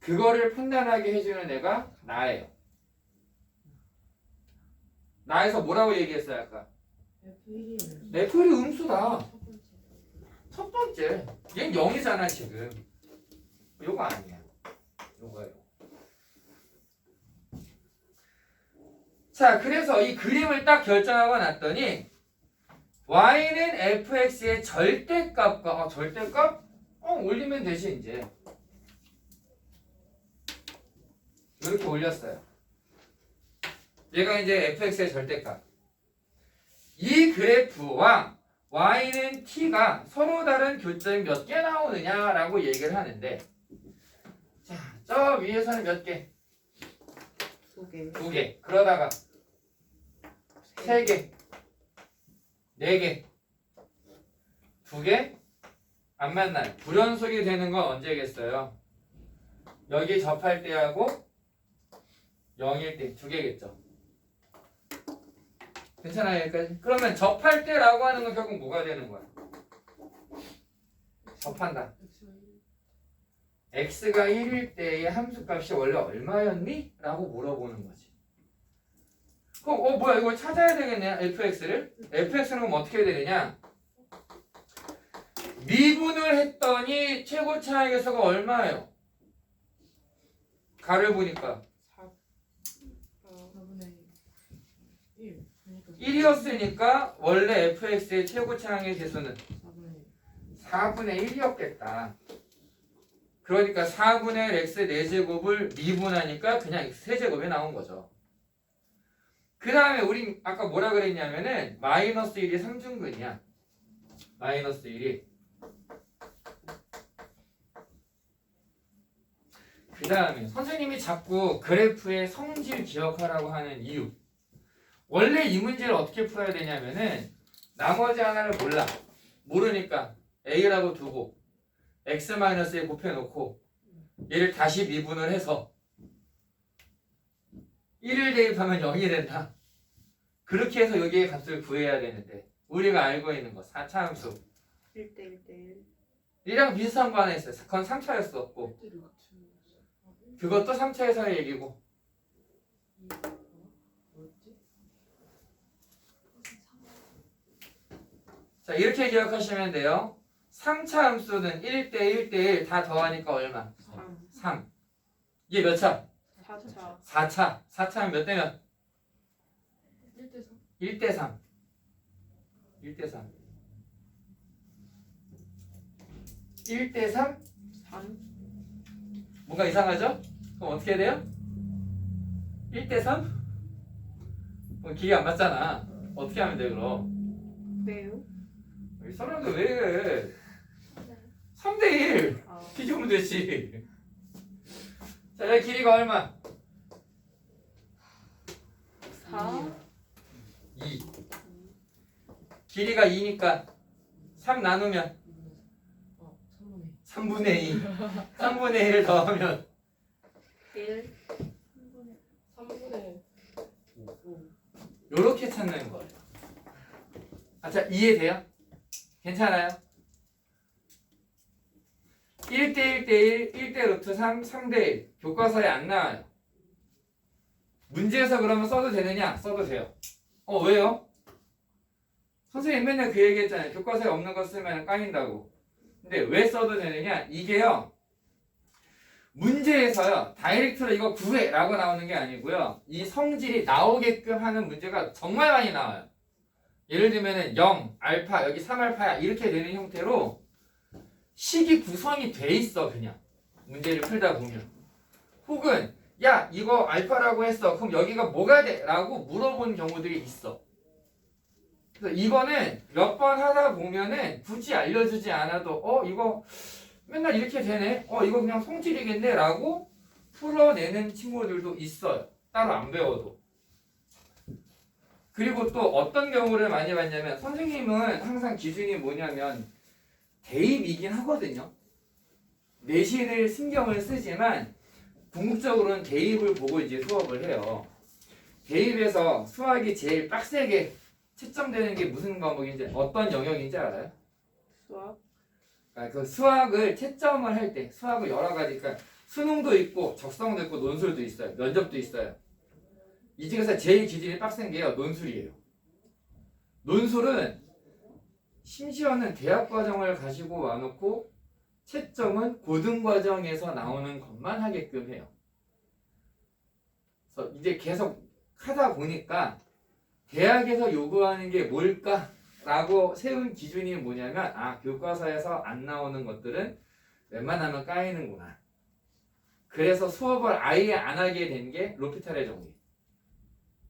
그거를 판단하게 해주는 애가 나예요. 나에서 뭐라고 얘기했어요 아까? F1이에요. F1이 음수다. 첫 번째. 첫 번째. 얘는 0이잖아 지금. 요거 아니야. 요거예요. 자, 그래서 이 그림을 딱 결정하고 났더니 y는 fx의 절대값과 절대값? 올리면 되지 이제. 이렇게 올렸어요. 얘가 이제 fx의 절대값. 이 그래프와 y는 t가 서로 다른 교점이 몇 개 나오느냐라고 얘기를 하는데, 자, 저 위에서는 몇 개? 2개. 2개. 그러다가 3개, 4개, 2개 안 만나요. 불연속이 되는 건 언제겠어요? 여기 접할 때하고 0일 때 2개겠죠. 괜찮아요 여기까지? 그러면 접할 때라고 하는 건 결국 뭐가 되는 거야? 접한다. x가 1일 때의 함수값이 원래 얼마였니? 라고 물어보는 거지. 그럼 뭐야 이거 찾아야 되겠네 fx를. fx는 그럼 어떻게 되느냐? 미분을 했더니 최고 차항에서가 얼마예요? 가를 보니까 4분의 1. 그러니까 1이었으니까 원래 fx의 최고 차항의 개수는 4분의 1. 4분의 1이었겠다. 그러니까 4분의 1 x 4제곱을 미분하니까 그냥 x 세제곱이 나온 거죠. 그 다음에 우리 아까 뭐라 그랬냐면은 마이너스 1이 3중근이야. 마이너스 1이. 그 다음에 선생님이 자꾸 그래프의 성질 기억하라고 하는 이유. 원래 이 문제를 어떻게 풀어야 되냐면은 나머지 하나를 몰라. 모르니까 a라고 두고 x-에 곱해놓고 얘를 다시 미분을 해서 1을 대입하면 0이 된다. 그렇게 해서 여기의 값을 구해야 되는데 우리가 알고 있는 거 4차 함수 1대 1대 1. 이랑 비슷한 거 하나 있어요. 그건 3차였었고 그것도 3차에서의 얘기고. 자, 이렇게 기억하시면 돼요. 3차 함수는 1대 1대 1 다 더하니까 얼마? 3. 3. 이게 몇 차? 4차. 4차. 4차면 몇 대면? 1대 1대 3. 3. 1대 3. 1대 3? 3. 뭔가 이상하죠? 그럼 어떻게 돼요? 1대 3? 그럼 기계 안 맞잖아. 어떻게 하면 돼 그럼? 매우. 이 사람들 왜 이래? 3대 1. 아. 뒤집으면 되지. 자, 여기 길이가 얼마? 4. 2. 길이가 2니까 3 나누면 3분의 2. 3분의 1을 더하면 1. 3분의 요렇게 찾는 거예요. 아, 자, 이해돼요? 괜찮아요? 1대 1대 1, 1대 루트 3, 3대 1. 교과서에 안 나와요. 문제에서 그러면 써도 되느냐? 써도 돼요. 왜요? 선생님 맨날 그 얘기 했잖아요. 교과서에 없는 거 쓰면 까인다고. 근데 왜 써도 되느냐? 이게요. 문제에서요. 다이렉트로 이거 구해 라고 나오는 게 아니고요. 이 성질이 나오게끔 하는 문제가 정말 많이 나와요. 예를 들면은 0, 알파, 여기 3알파야 이렇게 되는 형태로 식이 구성이 돼 있어 그냥. 문제를 풀다 보면. 혹은 야 이거 알파라고 했어. 그럼 여기가 뭐가 돼? 라고 물어본 경우들이 있어. 그래서 이거는 몇 번 하다 보면은 굳이 알려주지 않아도 이거 맨날 이렇게 되네? 이거 그냥 성질이겠네? 라고 풀어내는 친구들도 있어요. 따로 안 배워도. 그리고 또 어떤 경우를 많이 봤냐면 선생님은 항상 기준이 뭐냐면 대입이긴 하거든요. 내신을 신경을 쓰지만 궁극적으로는 대입을 보고 이제 수업을 해요. 대입에서 수학이 제일 빡세게 채점되는 게 무슨 과목인지 어떤 영역인지 알아요? 수학. 그 수학을 채점을 할 때 수학을 여러 가지 그러니까 수능도 있고 적성도 있고 논술도 있어요. 면접도 있어요. 이 중에서 제일 기준이 빡센 게요. 논술이에요. 논술은 심지어는 대학 과정을 가지고 와놓고 채점은 고등 과정에서 나오는 것만 하게끔 해요. 그래서 이제 계속 하다 보니까 대학에서 요구하는 게 뭘까라고 세운 기준이 뭐냐면 교과서에서 안 나오는 것들은 웬만하면 까이는구나. 그래서 수업을 아예 안 하게 된 게 로피탈의 정리.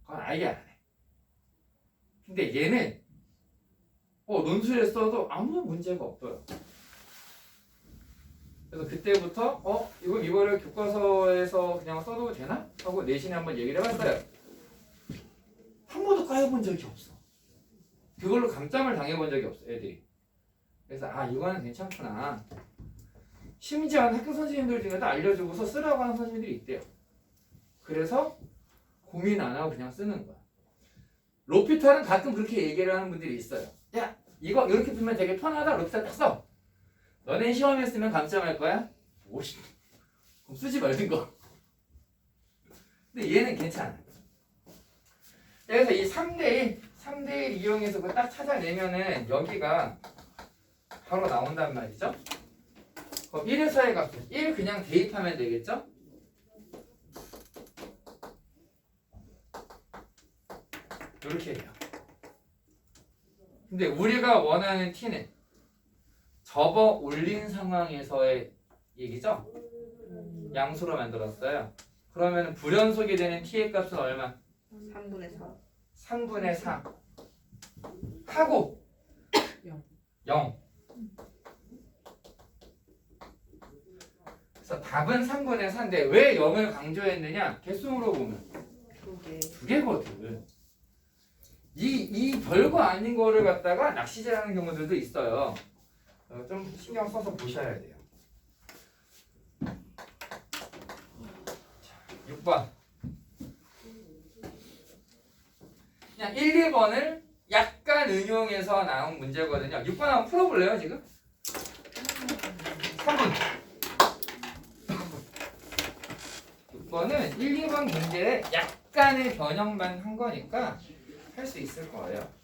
그건 아예 안 해. 근데 얘는 논술에 써도 아무 문제가 없어요. 그래서 그때부터 이거를 교과서에서 그냥 써도 되나? 하고 내신에 한번 얘기를 해봤어요. 한 번도 까여본 적이 없어. 그걸로 감점을 당해본 적이 없어 애들이. 그래서 이거는 괜찮구나. 심지어 학교 선생님들 중에도 알려주고서 쓰라고 하는 선생님들이 있대요. 그래서 고민 안 하고 그냥 쓰는 거야. 로피탈은 가끔 그렇게 얘기를 하는 분들이 있어요. 야 이거 이렇게 풀면 되게 편하다. 로피탈 딱 써. 너네 시험에 쓰면 감점할 거야? 오씨 그럼 쓰지 말든 거. 근데 얘는 괜찮아. 그래서 이 3대1 이용해서 그거 딱 찾아내면은 여기가 바로 나온단 말이죠. 그럼 1에서의 값은 1 그냥 대입하면 되겠죠? 이렇게 돼요. 근데 우리가 원하는 t는 접어 올린 상황에서의 얘기죠? 양수로 만들었어요. 그러면 불연속이 되는 t의 값은 얼마? 3분의 4. 3분의 4 하고 0. 그래서 답은 3분의 4인데 왜 0을 강조했느냐? 개수로 보면 2개. 2개거든. 이 별거 아닌 거를 갖다가 낚시질하는 경우들도 있어요. 좀 신경 써서 보셔야 돼요. 자, 6번. 그냥 1, 2번을 약간 응용해서 나온 문제거든요. 6번 한번 풀어볼래요, 지금? 3번. 6번은 1, 2번 문제에 약간의 변형만 한 거니까 할 수 있을 거예요.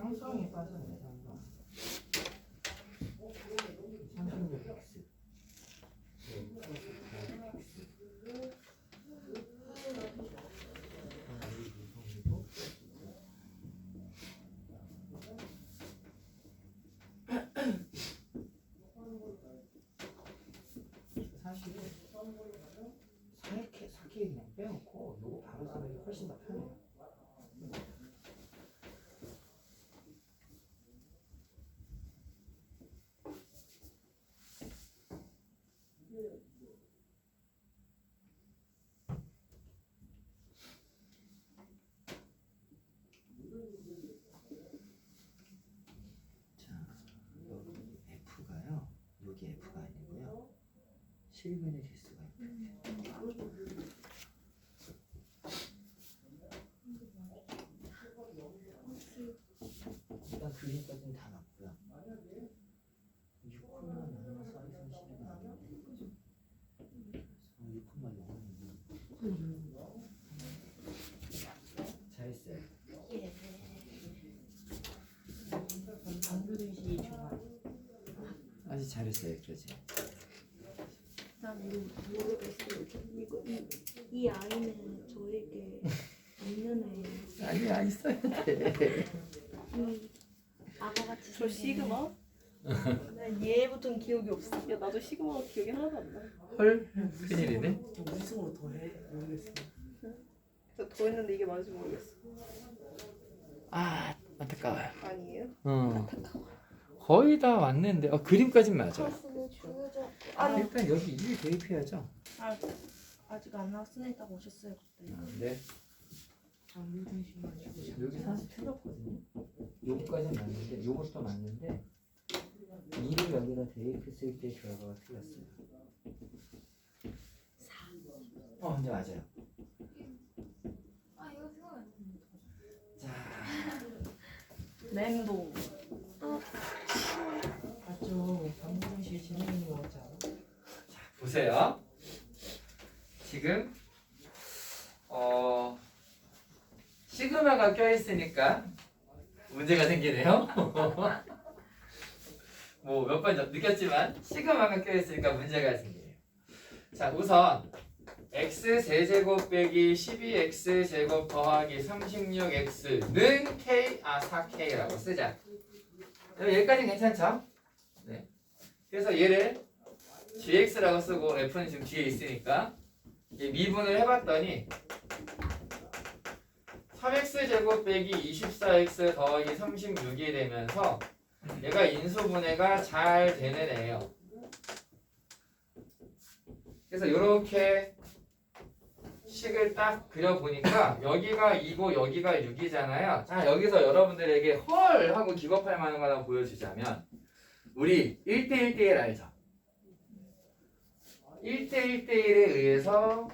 상수항에 빠졌네 상수항. 36x. 사실은 4K 그냥 빼놓고 요거 바로 쓰는 게 훨씬 더 편해요. 자, 여기 F가요. 여기 F가 아니고요. 실근의 개수가 일단 그림까지는 다 맞고요. 6콤마 나눠서 230이 나오는데 6콤마 0은 잘했어요. 방교대시 좋아. 아주 잘했어요. 그러지. 난 이거 모르겠어요. 이거 이 아이는 저에게 없는 애예요. 아니야 있어야 돼. 이 아가같이 저 시그마? 난 얘부터는 기억이 없어. 야 나도 시그마 기억이 하나도 안 나. 헐 큰일이네. 우승으로 더해 모르겠어. 그래서 더 했는데 이게 맞을지 모르겠어. 아 안타까워요. 아니에요? 거의 다 왔는데 그림까진 맞아요. 가슴을 주저. 일단 여기 1 대입해야죠. 아직 안 나왔으니 이따 오셨어요 그때. 네. 방교대시만 주고. 여기 사실 틀렸거든요. 요거까지는 맞는데 요것도 맞는데 2를 여기다 대입했을 때 결과가 틀렸어요. 4. 근데 맞아요. 아 이거 생각 안 나는데. 자, 램보. 맞죠. 방교대시 재밌는 거 같지 않아? 보세요. 지금 시그마가 껴있으니까 문제가 생기네요. 뭐 몇 번 느꼈지만 시그마가 껴있으니까 문제가 생기네요. 자, 우선 x 세제곱 빼기 12x 제곱 더하기 36x는 k 4k라고 쓰자. 여기까지 괜찮죠? 네. 그래서 얘를 gx라고 쓰고 f는 지금 뒤에 있으니까 미분을 해봤더니 3x 제곱 빼기 24x 더하기 36이 되면서 얘가 인수분해가 잘 되는 애예요. 그래서 이렇게 식을 딱 그려보니까 여기가 2고 여기가 6이잖아요. 자, 여기서 여러분들에게 헐 하고 기겁할 만한 거 하나 보여주자면 우리 1대1대1 알죠? 1대1대1에 의해서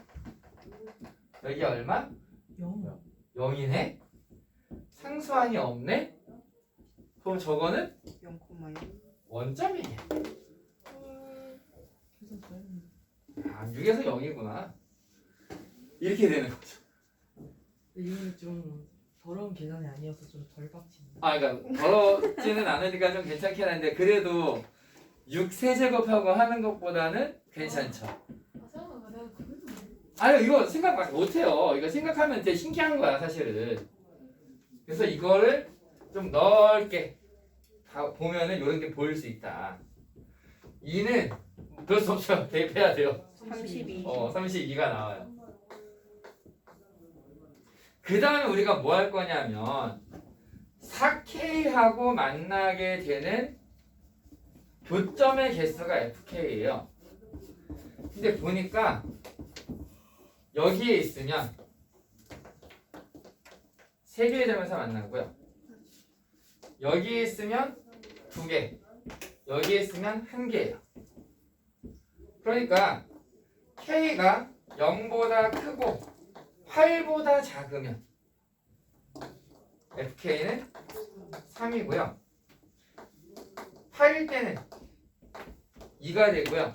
여기 얼마? 0. 0이네? 상수항이 없네? 그럼 저거는 0,0. 원점이네. 그래서 저희는 6에서 0이구나. 이렇게 되는 거죠. 이거는 좀 더러운 계산이 아니어서 좀 덜 빡치네. 그러니까 더럽지는 않으니까 좀 괜찮긴 한데 그래도 6세제곱하고 하는 것보다는 괜찮죠. 아 내가 그걸 아니 이거 생각 못해요. 이거 생각하면 되게 신기한 거야 사실은. 그래서 이거를 좀 넓게 보면은 이런 게 보일 수 있다. 2는 그럴 수 없죠. 대입해야 돼요. 32. 32가 나와요. 그 다음에 우리가 뭐 할 거냐면 4K하고 만나게 되는 교점의 개수가 FK예요. 근데 보니까 여기에 있으면 3개의 점에서 만나고요. 여기에 있으면 2개, 여기에 있으면 1개예요. 그러니까 K가 0보다 크고 8보다 작으면 FK는 3이고요. 8일 때는 2가 되고요.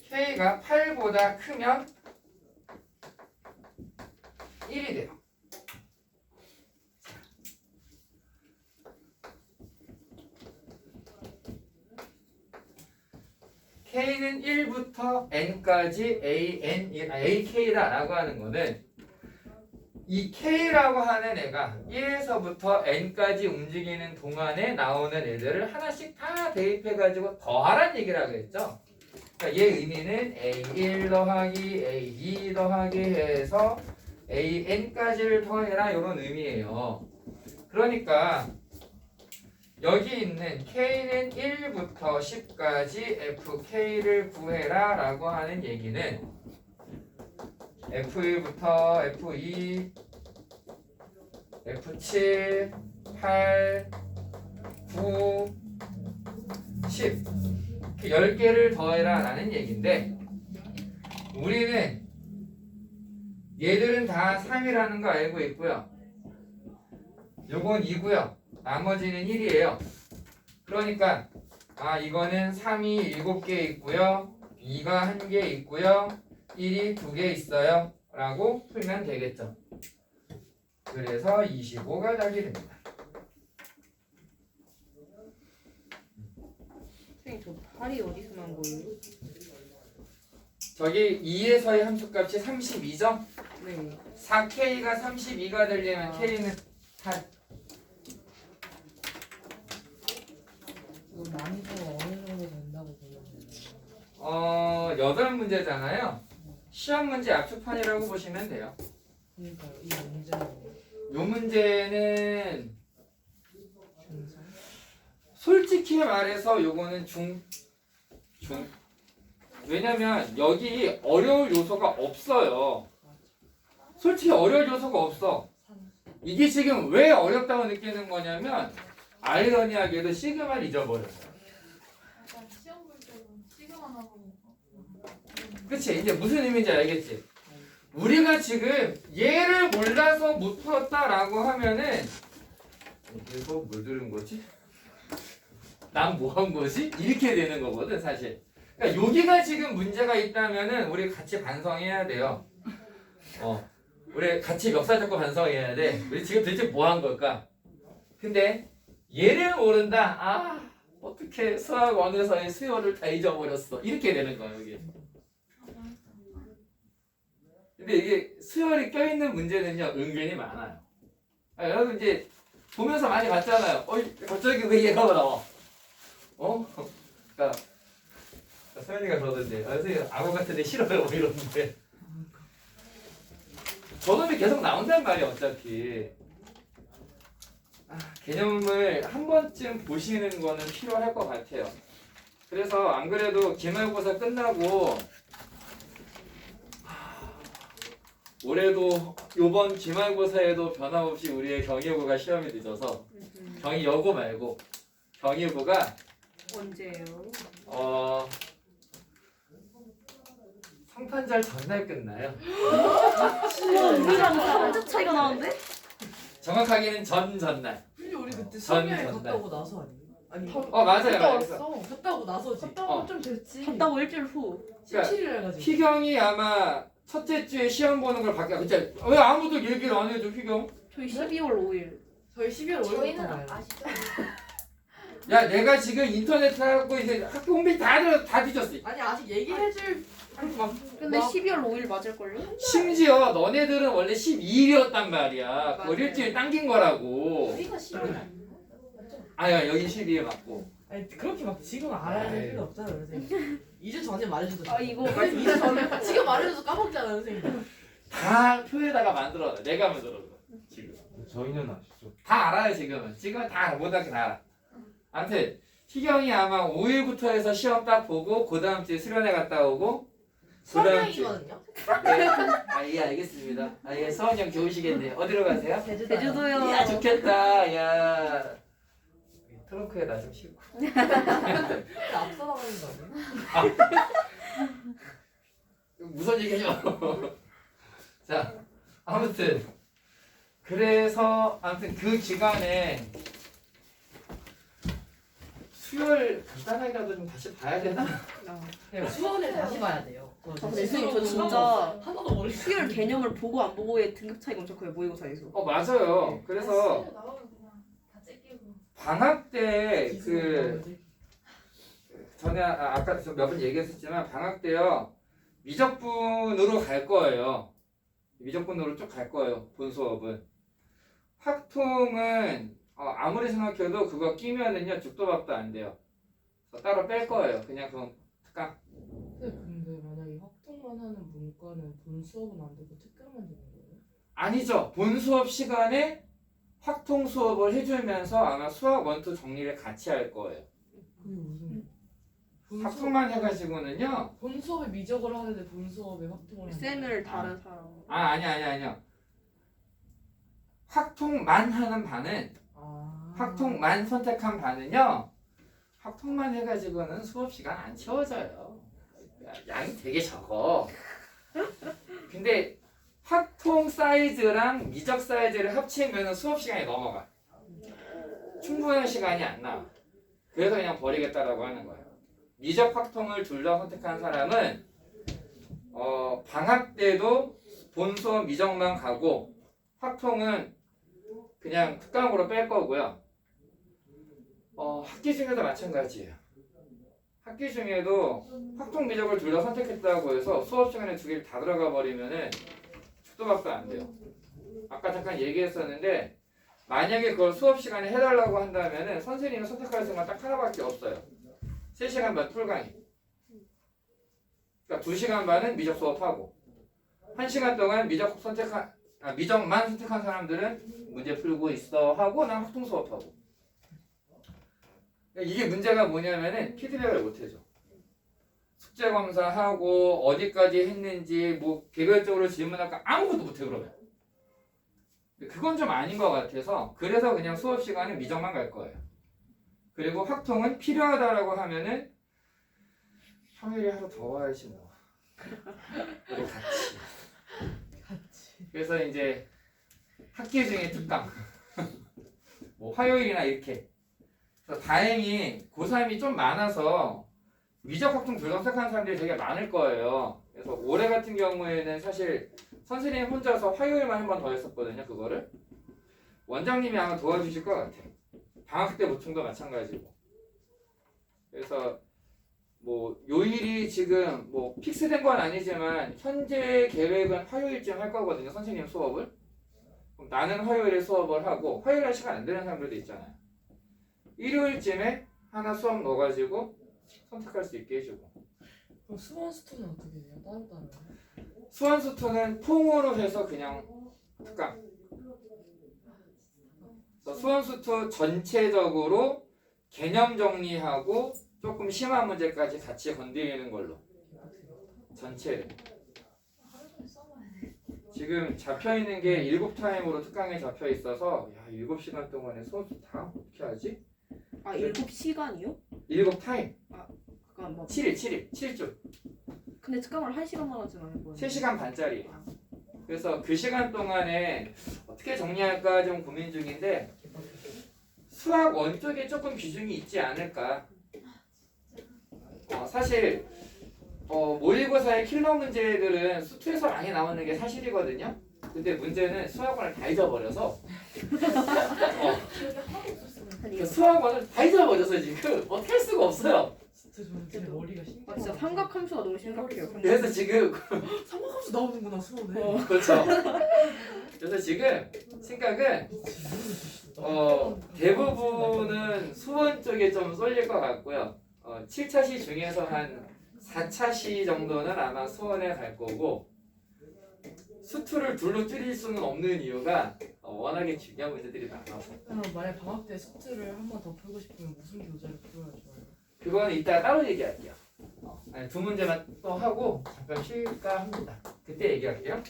K가 8보다 크면 1이 돼요. K는 1부터 N까지 AK다라고 하는 거는 이 K라고 하는 애가 1에서부터 N까지 움직이는 동안에 나오는 애들을 하나씩 다 대입해가지고 더하란 얘기를 하고 했죠. 그러니까 얘 의미는 A1 더하기 A2 더하기 해서 AN까지를 더해라 이런 의미예요. 그러니까 여기 있는 K는 1부터 10까지 FK를 구해라 라고 하는 얘기는 F1부터 F2, F7, 8, 9, 10 10개를 더해라 라는 얘기인데 우리는 얘들은 다 3이라는 거 알고 있고요. 요건 2고요. 나머지는 1이에요. 그러니까 이거는 3이 7개 있고요. 2가 1개 있고요. 1이 2개 있어요. 라고 풀면 되겠죠. 그래서 25가 답이 됩니다. 선생님 저 8이 어디서 난 거예요? 저기 2에서의 함수값이 32죠? 네. 4K가 32가 되려면 K는 8. 이거 난이도가 어느 정도 된다고 보면 8문제잖아요. 시험 문제 압축판이라고 보시면 돼요. 그러니까요. 이 문제는 요 문제는 중상. 솔직히 말해서 요거는 중. 왜냐면 여기 어려울 요소가 없어요. 솔직히 어려울 요소가 없어. 이게 지금 왜 어렵다고 느끼는 거냐면 아이러니하게도 시그마를 잊어버렸어요. 약간 시험 볼 때도 시그만 하고 그치? 이제 무슨 의미인지 알겠지? 우리가 지금 얘를 몰라서 못 풀었다라고 하면은 이거 뭘 들은 거지? 난 뭐 한 거지? 이렇게 되는 거거든 사실. 그러니까 여기가 지금 문제가 있다면은 우리 같이 반성해야 돼요. 우리 같이 멱살 잡고 반성해야 돼. 우리 지금 도대체 뭐 한 걸까? 근데 얘를 모른다. 어떻게 수학 원에서의 수요를 다 잊어버렸어. 이렇게 되는 거야 여기. 근데 이게 수열이 껴있는 문제는요 은근히 많아요. 여러분 이제 보면서 많이 봤잖아요. 갑자기 왜 얘가 나와? 그러니까 서연이가 그러던데 선생님 악어 같은데 싫어요 뭐 이러는데 저놈이 계속 나온단 말이야 어차피. 개념을 한 번쯤 보시는 거는 필요할 것 같아요. 그래서 안 그래도 기말고사 끝나고 올해도 요번 기말고사에도 변함없이 우리의 경희여고가 시험이 늦어서 경희여고 말고 경희여고가 언제예요? 성탄절 전날 끝나요. 우리랑 3주 차이가 나는데? 정확하게는 전날. 근데 우리 그때 전 수학여행 전날. 갔다 오고 나서 아니에요? 아니 맞아요. 갔다 오고 나서지. 갔다 오고 좀 됐지. 갔다 오 일주일 후. 17일 해가지고. 희경이 아마 첫째 주에 시험 보는 걸 밖에 그치? 왜 아무도 얘기를 안 해줘 희경? 저희 12월 5일. 저희 12월 5일부터 저희는 가요. 아시죠? 야 내가 지금 인터넷 하고 이제 학교 홈페이지 다 뒤졌어. 아니 아직 얘기해줄 근데 12월 5일 맞을걸요? 심지어 너네들은 원래 12일이었단 말이야. 그걸 맞아요. 일주일 당긴 거라고. 우리가 10일 아닌가? 맞죠? 아야 여기 12일 맞고. 아니 그렇게 막 지금 알아야 될 필요 없잖아요 선생님. 2주 전에 말해줘도 이거 2주 전에 지금 말해줘도 까먹잖아요 선생님. 다 표에다가 만들어. 내가 만들어. 지금. 저희는 아시죠? 다 알아요 지금은. 지금은 다 모든 다 알아. 아무튼 희경이 아마 5일부터 해서 시험 딱 보고 그 다음 주에 수련회 갔다 오고 그 다음 주에 수학여행이거든요. 네. 예 알겠습니다. 예 수학이 형 좋으시겠네요. 어디로 가세요? 제주도요. 야 좋겠다. 야 트렁크에 나 좀 싣고. 앞서 나가는 거 아니에요? 무슨 얘기죠? 자 아무튼 그래서 그 기간에 수요일 간단하게라도 좀 다시 봐야 되나? 그냥 수원에 다시 봐야 돼요. 근데 선생님 저 진짜 하나도 모르겠어요. 수열 개념을 보고 안 보고의 등급 차이가 엄청 커요 모의고사에서. 맞아요. 그래서 시험 나오면 그냥 다 째끼고 방학 때 그 전에 아까 몇 번 얘기했었지만 방학 때요 미적분으로 갈 거예요. 미적분으로 쭉 갈 거예요. 본 수업은. 확통은 아무리 생각해도 그거 끼면은요 죽도 밥도 안 돼요. 그래서 따로 뺄 거예요. 그냥 그건 특강. 근데 만약에 확통만 하는 문과는 본 수업은 안 되고 특강만 되는 거예요? 아니죠. 본 수업 시간에 확통 수업을 해주면서 아마 수학 원투 정리를 같이 할 거예요. 그게 무슨 본 수업, 확통만 해가지고는요. 본 수업에 미적을 하는데 본 수업에 확통을 쌤을 다른 사람. 아니야. 확통만 하는 반은 확통만 선택한 반은요. 확통만 해가지고는 수업 시간 안 채워져요. 양이 되게 적어. 근데 확통 사이즈랑 미적 사이즈를 합치면 수업 시간이 넘어가. 충분한 시간이 안 나와. 그래서 그냥 버리겠다라고 하는 거예요. 미적 확통을 둘 다 선택한 사람은 방학 때도 본 수업 미적만 가고 확통은 그냥 특강으로 뺄 거고요. 학기 중에도 마찬가지예요. 학기 중에도 확통 미적을 둘 다 선택했다고 해서 수업 시간에 두 개를 다 들어가 버리면은 죽도 밥도 안 돼요. 아까 잠깐 얘기했었는데 만약에 그걸 수업 시간에 해달라고 한다면은 선생님이 선택할 수가 딱 하나밖에 없어요. 3시간 반 풀강의. 그러니까 2시간 반은 미적 수업하고 1시간 동안 미적만 선택한 사람들은 문제 풀고 있어 하고 난 확통 수업하고. 이게 문제가 뭐냐면은 피드백을 못 해줘. 숙제 검사하고 어디까지 했는지 뭐 개별적으로 질문하고 아무것도 못해 그러면. 그건 좀 아닌 것 같아서 그래서 그냥 수업 시간은 미적만 갈 거예요. 그리고 확통은 필요하다라고 하면은 평일에 하루 더 와야지 뭐. 우리 같이. 그래서 이제 학기 중에 특강. 뭐 화요일이나 이렇게. 그래서 다행히 고3이 좀 많아서 미적 확통 불선택하는 사람들이 되게 많을 거예요. 그래서 올해 같은 경우에는 사실 선생님 혼자서 화요일만 한 번 더 했었거든요. 그거를 원장님이 아마 도와주실 것 같아요. 방학 때 보충도 마찬가지고. 그래서 뭐 요일이 지금 뭐 픽스된 건 아니지만 현재 계획은 화요일쯤 할 거거든요. 선생님 수업을. 그럼 나는 화요일에 수업을 하고 화요일에 시간 안 되는 사람들도 있잖아요. 일요일쯤에 하나 수업 넣어가지고 선택할 수 있게 해주고. 그럼 수원 수투는 어떻게 돼요? 따로따로요? 수원수투는 통으로 해서 그냥 특강. 그래서 수원수투 전체적으로 개념 정리하고 조금 심한 문제까지 같이 건드리는 걸로. 전체를. 하루 종일 써봐야 돼. 지금 잡혀있는 게 7타임으로 특강에 잡혀있어서 야 7시간 동안에 수원수투 다 어떻게 하지? 7시간이요? 7타임. 그건 뭐 7일 7주. 근데 특강을 1시간만 하진 않을 거예요. 3시간 반짜리. 그래서 그 시간 동안에 어떻게 정리할까 좀 고민 중인데 수학 원 쪽에 조금 비중이 있지 않을까. 사실 모의고사의 킬러 문제들은 수투에서 많이 나오는 게 사실이거든요. 근데 문제는 수학원을 다 잊어버려서 기억이 하나도 없었어요. 그 수학원을 다 잊어버려서 지금 어떻게 할 수가 없어요. 진짜 저는 제 머리가 신기해요. 진짜 삼각함수가 너무 심각해요. 그래서 지금 삼각함수 나오는구나 수원에. 그렇죠. 그래서 지금 생각은 대부분은 수원 쪽에 좀 쏠릴 것 같고요. 7차 시 중에서 한 4차 시 정도는 아마 수원에 갈 거고 수투를 둘로 줄일 수는 없는 이유가 워낙에 중요한 문제들이 많아서. 만약 방학 때 숙제를 한 번 더 풀고 싶으면 무슨 교재를 풀어야 좋아요? 그건 이따 따로 얘기할게요. 두 문제만 또 하고 잠깐 쉴까 합니다. 그때 얘기할게요.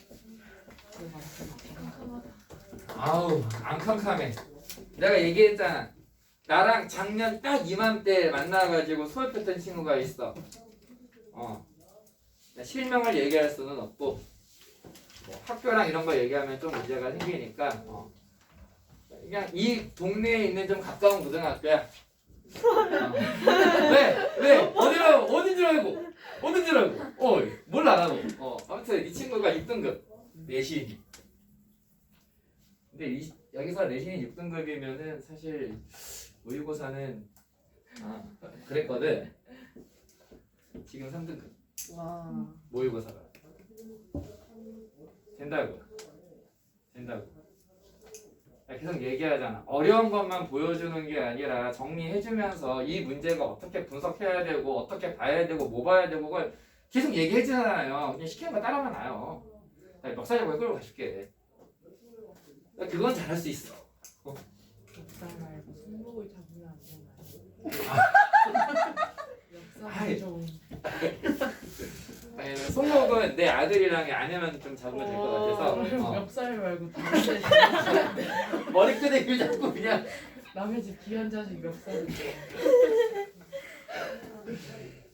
깜깜하다. 아우 안 캄캄해. 내가 얘기했잖아. 나랑 작년 딱 이맘때 만나가지고 수업했던 친구가 있어. 실명을 얘기할 수는 없고 뭐 학교랑 이런 거 얘기하면 좀 문제가 생기니까 그냥 이 동네에 있는 좀 가까운 고등학교야. 왜? 어딘 줄 알고? 몰라 나도. 아무튼 이 친구가 6등급 내신. 근데 여기서 내신이 6등급이면은 사실 모의고사는 그랬거든. 지금 3등급 와. 모의고사가 된다고요. 계속 얘기하잖아. 어려운 것만 보여주는 게 아니라 정리해주면서 이 문제가 어떻게 분석해야 되고 어떻게 봐야 되고 뭐 봐야 되고 그걸 계속 얘기해주잖아요. 그냥 시키는 거 따라만 나요. 멱살잡고 끌고 가줄게. 그건 잘할 수 있어. 역사 말고 손목을 잡으면 안 되나요? 아이. 역사 좀 손목은 내 아들이랑 아내만 좀 잡으면 될 것 같아서 멱살 말고 다른 데 머리끄댕이를 잡고 그냥 남의 집 귀한 자식 멱살을 줘.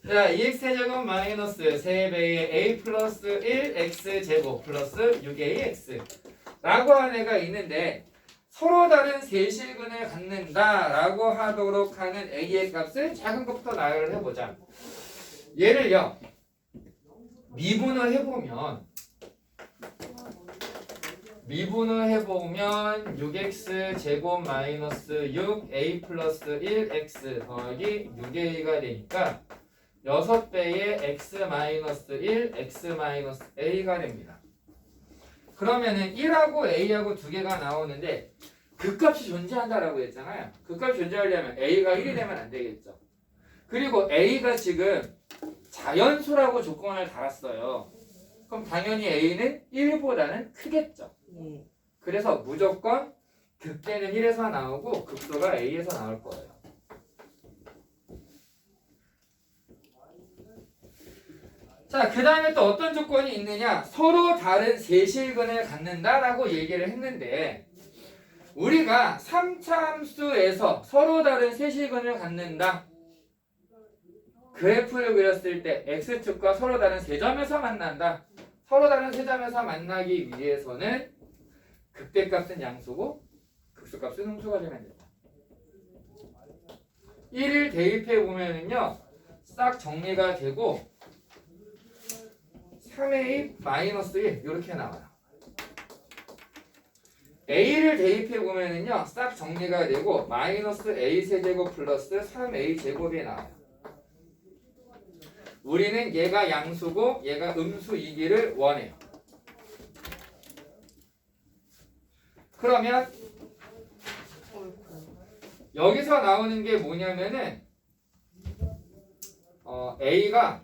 자 2x제곱 마이너스 3배의 a 플러스 1x제곱 플러스 6ax 라고 하는 애가 있는데 서로 다른 세실근을 갖는다 라고 하도록 하는 a의 값을 작은 것부터 나열을 해보자. 얘를요 미분을 해보면 6x 제곱 마이너스 6a 플러스 1x 더하기 6a가 되니까 6배의 x 마이너스 1 x 마이너스 a가 됩니다. 그러면은 1하고 a하고 두 개가 나오는데 극값이 존재한다라고 했잖아요. 극값이 존재하려면 a가 1이 되면 안 되겠죠. 그리고 a가 지금 자연수라고 조건을 달았어요. 그럼 당연히 a는 1보다는 크겠죠. 예. 그래서 무조건 극대는 1에서 나오고 극소가 a에서 나올 거예요. 자, 그 다음에 또 어떤 조건이 있느냐? 서로 다른 세실근을 갖는다라고 얘기를 했는데 우리가 3차 함수에서 서로 다른 세실근을 갖는다. 그래프를 그렸을 때 x축과 서로 다른 세점에서 만난다. 서로 다른 세점에서 만나기 위해서는 극대값은 양수고 극소값은 음수가 되면 된다. 1을 대입해 보면은요 싹 정리가 되고 3a 마이너스 1 이렇게 나와요. a를 대입해 보면은요 싹 정리가 되고 마이너스 a 세제곱 플러스 3a 제곱이 나와요. 우리는 얘가 양수고 얘가 음수이기를 원해요. 그러면 여기서 나오는 게 뭐냐면은 a가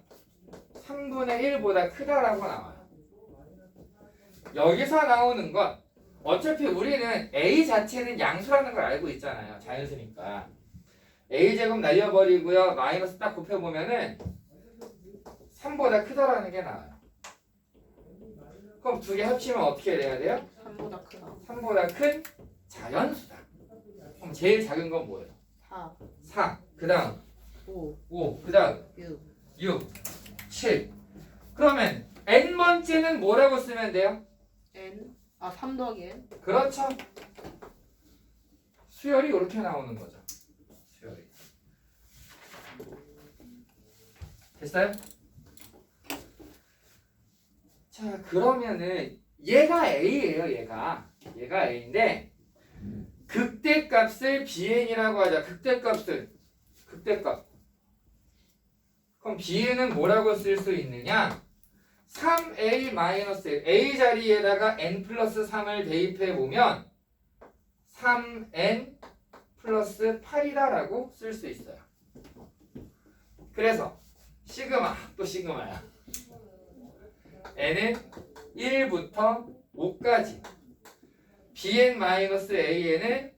3분의 1보다 크다라고 나와요. 여기서 나오는 건 어차피 우리는 a 자체는 양수라는 걸 알고 있잖아요. 자연수니까. a제곱 날려버리고요. 마이너스 딱 곱해보면은 3보다 크다라는 게 나와요. 그럼 두 개 합치면 어떻게 돼야 돼요? 3보다 크다. 3보다 큰 자연수다. 그럼 제일 작은 건 뭐예요? 4, 4. 그 다음 5, 5. 그 다음 6. 6. 7. 그러면 n번째는 뭐라고 쓰면 돼요? N. 3 더하기 N. 그렇죠. 수열이 이렇게 나오는 거죠. 수열이. 됐어요? 자, 그러면은 얘가 A예요, 얘가 A인데 극대값을 BN이라고 하자. 극대값. 그럼 BN은 뭐라고 쓸 수 있느냐? 3a-1 a 자리에다가 n 플러스 3을 대입해 보면 3n 플러스 8이다라고 쓸 수 있어요. 그래서 시그마 또 시그마야. n은 1부터 5까지 bn-an은 2N.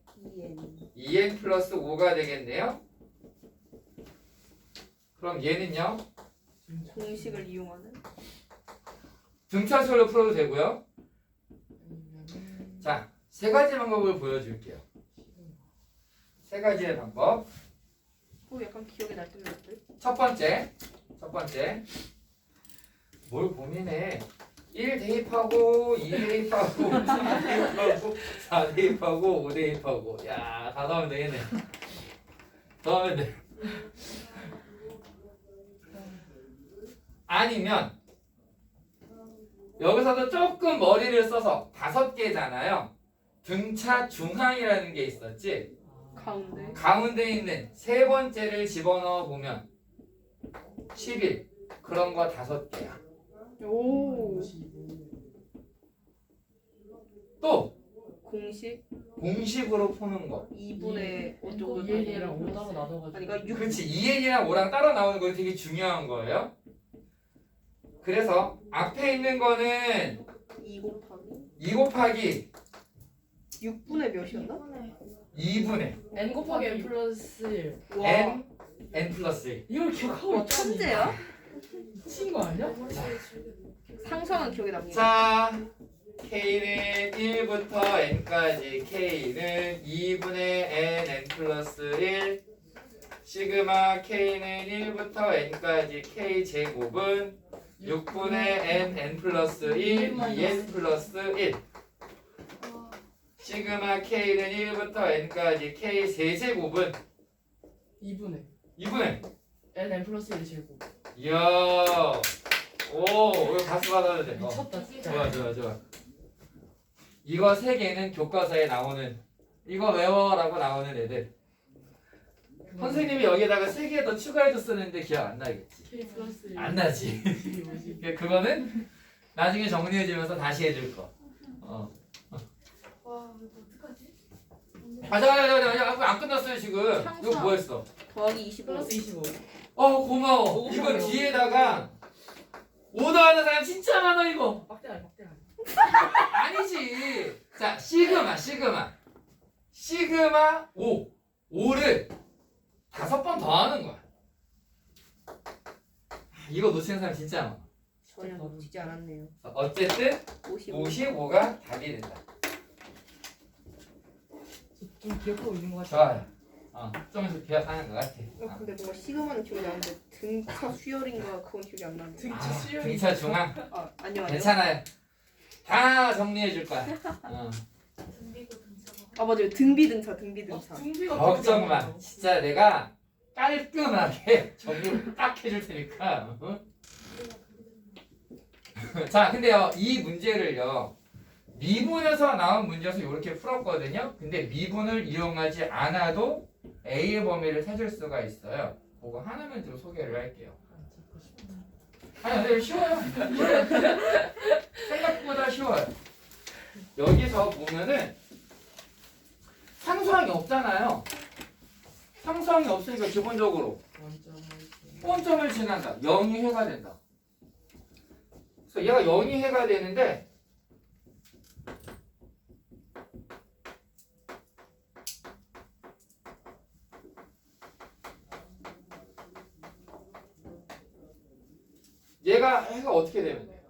2n 플러스 5가 되겠네요. 그럼 얘는요? 공식을 이용하는. 등차수로 풀어도 되고요. 자, 세 가지 방법을 보여줄게요. 세 가지의 방법. 약간 기억에 날 때는 어때? 첫 번째. 뭘 고민해. 1 대입하고 2 대입하고 3 대입하고 4 대입하고 5 대입하고 야, 다 넣으면 되겠네. 넣으면 돼. 아니면 여기서도 조금 머리를 써서 5개잖아요. 등차 중항이라는 게 있었지. 가운데. 가운데 있는 세 번째를 집어넣어 보면 11 그런 거 5개야. 오. 55. 또 공식 공식으로 푸는 거. 2분의 어쩌고 2N이랑 5 따로 나눠가지고. 아니 그러니까 6 그렇지. 2n이랑 5랑 따로 나오는 거 되게 중요한 거예요. 그래서 앞에 있는 거는 2 곱하기 2 곱하기 6분의 몇이었나? 2분의 N 곱하기 N 플러스 1. 와. n 플러스 1. 이걸 기억하고 와 있다니. 천재야? 미친 거 아니야? 상상은 기억에 남긴 자, k는 1부터 n까지 k는 2분의 n 플러스 1 시그마 k는 1부터 n까지 k 제곱은 6분의 n 플러스 1 2n 플러스 1 시그마 k는 1부터 n까지 k 세제곱은 2분의 2분의 N 플러스 1 제곱. 이야 오 이거 박수 받아야 돼. 미쳤다 진짜. 좋아. 이거 3개는 교과서에 나오는 이거 외워라고 나오는 애들. 선생님이 여기다가 3개 더 추가해줬었는데 기억 안 나겠지? K 플러스 1. 안 나지. 그거는 나중에 정리해주면서 다시 해줄 거. 와 이거 어떡하지? 자, 안 끝났어요 지금. 이거 뭐 했어? 더하기 25 플러스 25. 고마워. 이거 뒤에다가 오더하는 사람 진짜 많아 이거. 빡대가리. 아니지. 자, 시그마 5를 5번 더 하는 거야. 이거 놓치는 사람 진짜 많아. 전혀 놓치지 않았네요 어쨌든 55 55가 답이 된다. 좀 기억하고 있는 거 같아. 좋아요. 좀 기억하는 것 같아. 근데 뭔가 시그마는 기억이 나는데 등차 수열인가 그건 기억이 안 나네요 등차 수열이. 등차 중앙 아니요 괜찮아요. 다 정리해 줄 거야. 등비고 등차가. 아 맞아요 등비 등차 등비 등차 등비가 걱정 마. 진짜 내가 깔끔하게 정리를 딱 해줄 테니까. 자, 근데요 이 문제를요 미분에서 나온 문제에서 이렇게 풀었거든요. 근데 미분을 이용하지 않아도 A의 범위를 찾을 수가 있어요. 그거 하나만 좀 소개를 할게요. 아니 근데 쉬워요. 생각보다 쉬워요. 여기서 보면은 상수항이 없잖아요. 상수항이 없으니까 기본적으로 원점을 지난다. 0이 해가 된다. 그래서 얘가 0이 해가 되는데 얘가 해가 어떻게 되면 돼요?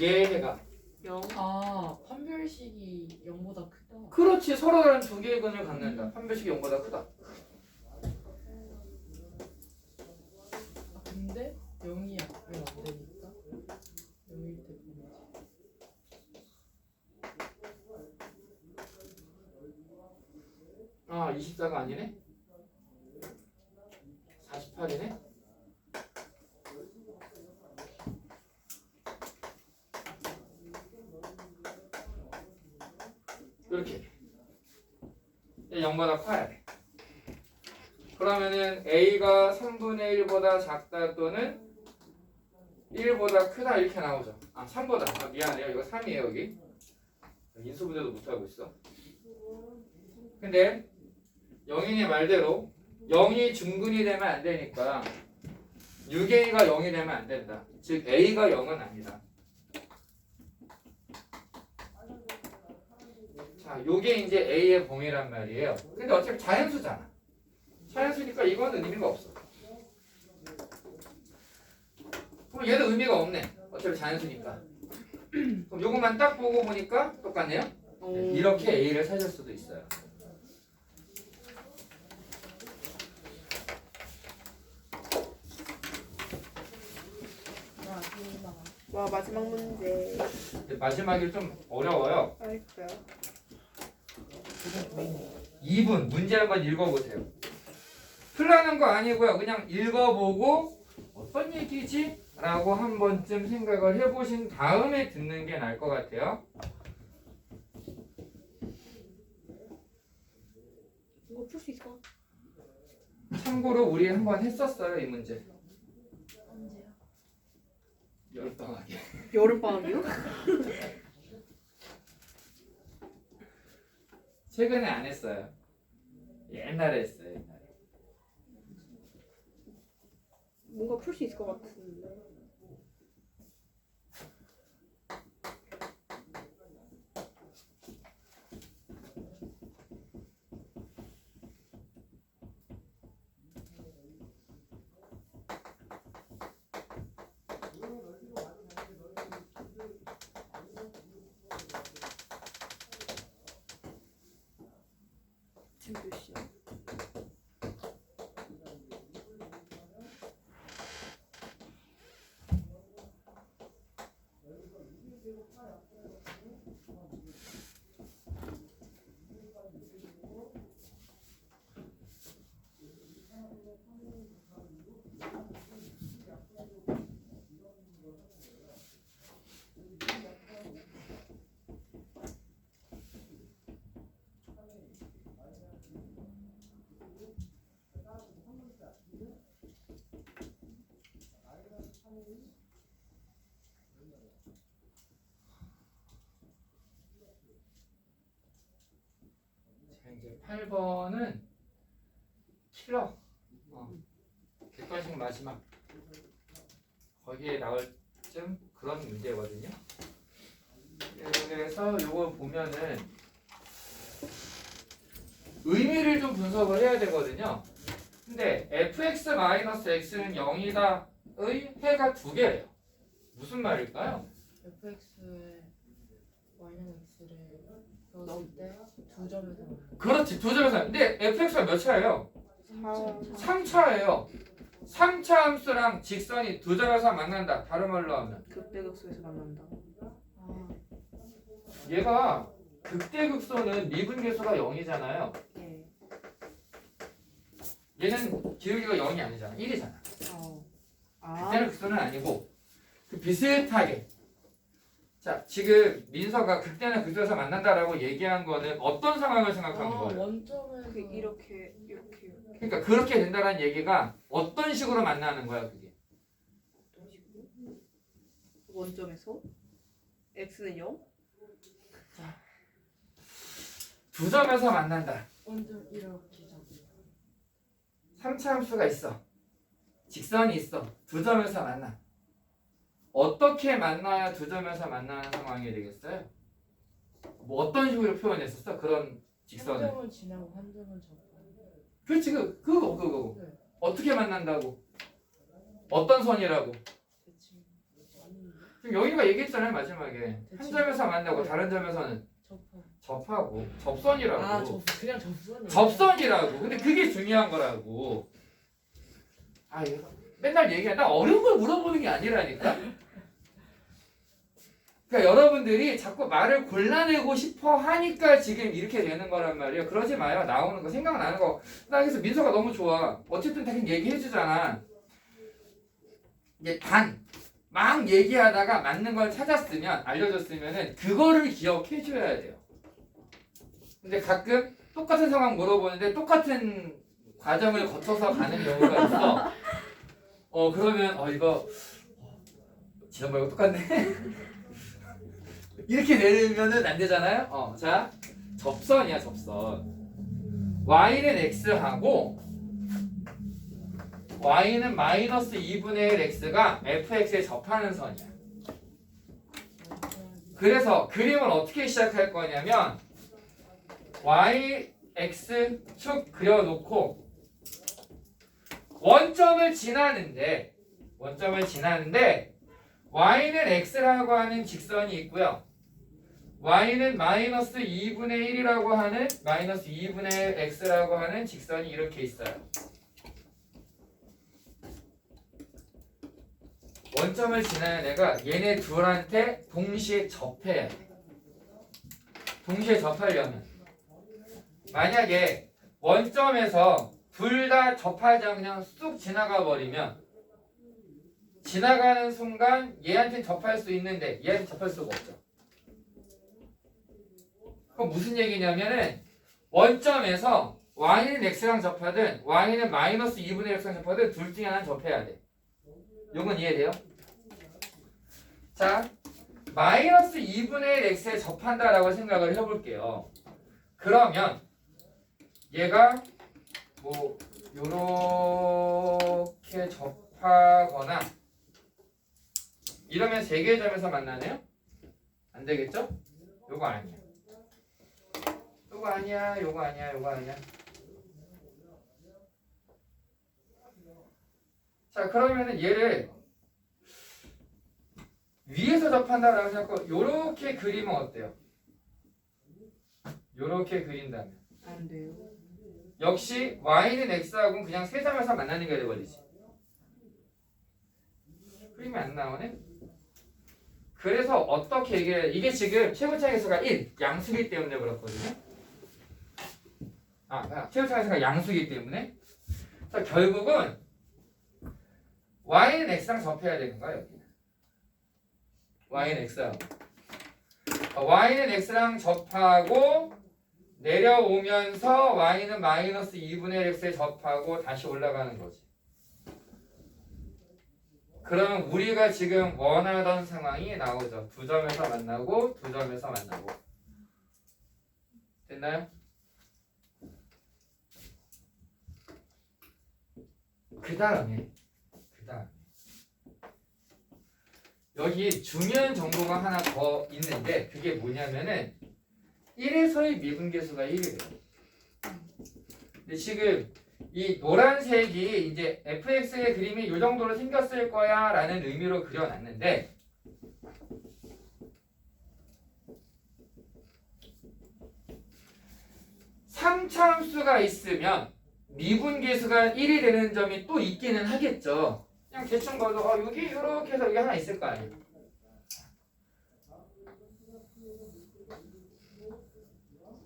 얘 해가 0 아 판별식이 0보다 크다. 그렇지 서로 다른 두 개의 근을 갖는다. 판별식이 0보다 크다. 아 근데 0이 약분 안 되니까 0일 때 보내지. 아 24가 아니네? 48이네? 이렇게 0보다 커야 돼. 그러면은 A가 3분의 1보다 작다 또는 1보다 크다 이렇게 나오죠. 3보다. 미안해요. 이거 3이에요 여기. 인수분해도 못하고 있어. 근데 영인이 말대로 0이 중근이 되면 안 되니까 6A가 0이 되면 안 된다. 즉 A가 0은 아니다. 자, 요게 이제 A의 범위란 말이에요. 근데 어차피 자연수잖아. 자연수니까 이거는 의미가 없어. 그럼 얘도 의미가 없네. 어차피 자연수니까. 그럼 요것만 딱 보고 보니까 똑같네요. 이렇게 A를 찾을 수도 있어요. 와 마지막 문제 근데 마지막이 좀 어려워요. 아이고야 2분 문제 한번 읽어보세요. 풀라는 거 아니고요. 그냥 읽어보고 어떤 얘기지? 라고 한 번쯤 생각을 해보신 다음에 듣는 게 나을 것 같아요. 이거 풀 수 있어? 참고로 우리 한번 했었어요 이 문제. 언제요? 여름방학에. 여름방학이요? 최근에 안 했어요. 옛날에 했어요. 옛날에. 뭔가 풀 수 있을 것 같은데. 지금 몇 시야? 자, 이제 8번은 킬러. 객관식 마지막. 거기에 나올 쯤 그런 문제거든요. 그래서 요거 보면은 의미를 좀 분석을 해야 되거든요. 근데 fx-x는 0이다의 해가 두 개래요. 무슨 말일까요? fx에 y는 x를 넣을 때 두 점에서 만나요. 그렇지, 두 점에서. 근데 fx가 몇 차예요? 3. 3차예요. 3차 함수랑 직선이 두 점에서 만난다. 다른 말로 하면 극대극소에서 만난다. 아, 얘가 극대극소는 미분계수가 0이잖아요. 예. 얘는 기울기가 0이 아니잖아. 1이잖아. 아. 극대극소는 아니고 그 비슷하게. 자, 지금 민서가 극대나 극소에서 만난다라고 얘기한 거는 어떤 상황을 생각한 거예요? 원점에서 이렇게. 그러니까 그렇게 된다는 얘기가 어떤 식으로 만나는 거야, 그게? 원점에서 x는 0? 두 점에서 만난다. 원점 이렇게 잡고 3차 함수가 있어. 직선이 있어. 두 점에서 만나. 어떻게 만나야 두 점에서 만나는 상황이 되겠어요? 뭐 어떤 식으로 표현했었어? 그런 한 직선을. 점은 지나고 한 점은 접고. 그렇지, 그거. 네. 어떻게 만난다고? 어떤 선이라고? 대칭. 아닌데? 지금 여기가 얘기했잖아요, 마지막에. 한 그치. 점에서 만나고 다른 점에서는 접하. 접하고 접선이라고. 아, 그냥 접선이에요. 접선이라고. 근데 그게 중요한 거라고. 아, 이거 맨날 얘기해. 나 어려운 걸 물어보는 게 아니라니까. 그러니까 여러분들이 자꾸 말을 골라내고 싶어 하니까 지금 이렇게 되는 거란 말이에요. 그러지 마요. 나오는 거, 생각나는 거. 나 그래서 민서가 너무 좋아. 어쨌든 다 얘기해 주잖아. 이제 막 얘기하다가 맞는 걸 찾았으면, 알려줬으면은 그거를 기억해 줘야 돼요. 근데 가끔 똑같은 상황 물어보는데 똑같은 과정을 거쳐서 가는 경우가 있어. 그러면 이거 지난번에 똑같네. 이렇게 내리면은 안 되잖아요. 자, 접선이야, 접선. y는 x하고 y는 마이너스 2분의 1 x가 fx에 접하는 선이야. 그래서 그림을 어떻게 시작할 거냐면 y, x 축 그려놓고 원점을 지나는데 y는 x라고 하는 직선이 있고요. y는 마이너스 2분의 1이라고 하는 마이너스 2분의 1 x라고 하는 직선이 이렇게 있어요. 원점을 지나는 애가 얘네 둘한테 동시에 접해야 돼. 동시에 접하려면 만약에 원점에서 둘 다 접하지 않고 그냥 쑥 지나가 버리면 지나가는 순간 얘한테 접할 수 있는데 얘한테 접할 수가 없죠. 그럼 무슨 얘기냐면은 원점에서 y는 x랑 접하든 y는 마이너스 2분의 x랑 접하든 둘 중에 하나는 접해야 돼. 요건 이해돼요? 자, 마이너스 2분의 1 x에 접한다라고 생각을 해볼게요. 그러면 얘가 뭐 요렇게 접하거나 이러면 세 개의 점에서 만나네요? 안 되겠죠? 요거 아니야. 요거 아니야. 요거 아니야. 요거 아니야. 자, 그러면은 얘를 위에서 접한다라고 생각하고 요렇게 그리면 어때요? 요렇게 그린다면 안 돼요. 역시 y는 x하고는 그냥 세 점에서 만나는 게 돼버리지. 그림이 안 나오네? 그래서 어떻게 얘기해? 이게 지금 최고차계수가 1, 양수기 때문에 그렇거든요. 최고차계수가 양수기 때문에. 자, 결국은 y는 x랑 접해야 되는 거야, 여기는. y는 x하고. y는 x랑 접하고 내려오면서 y는 마이너스 2분의 1 x에 접하고 다시 올라가는 거지. 그러면 우리가 지금 원하던 상황이 나오죠. 두 점에서 만나고 두 점에서 만나고. 됐나요? 그 다음에 여기 중요한 정보가 하나 더 있는데 그게 뭐냐면은 1에서의 미분계수가 1이래요. 근데 지금 이 노란색이 이제 fx의 그림이 이 정도로 생겼을 거야 라는 의미로 그려놨는데 삼차함수가 있으면 미분계수가 1이 되는 점이 또 있기는 하겠죠. 그냥 대충 봐도 여기 이렇게 해서 여기 하나 있을 거 아니에요.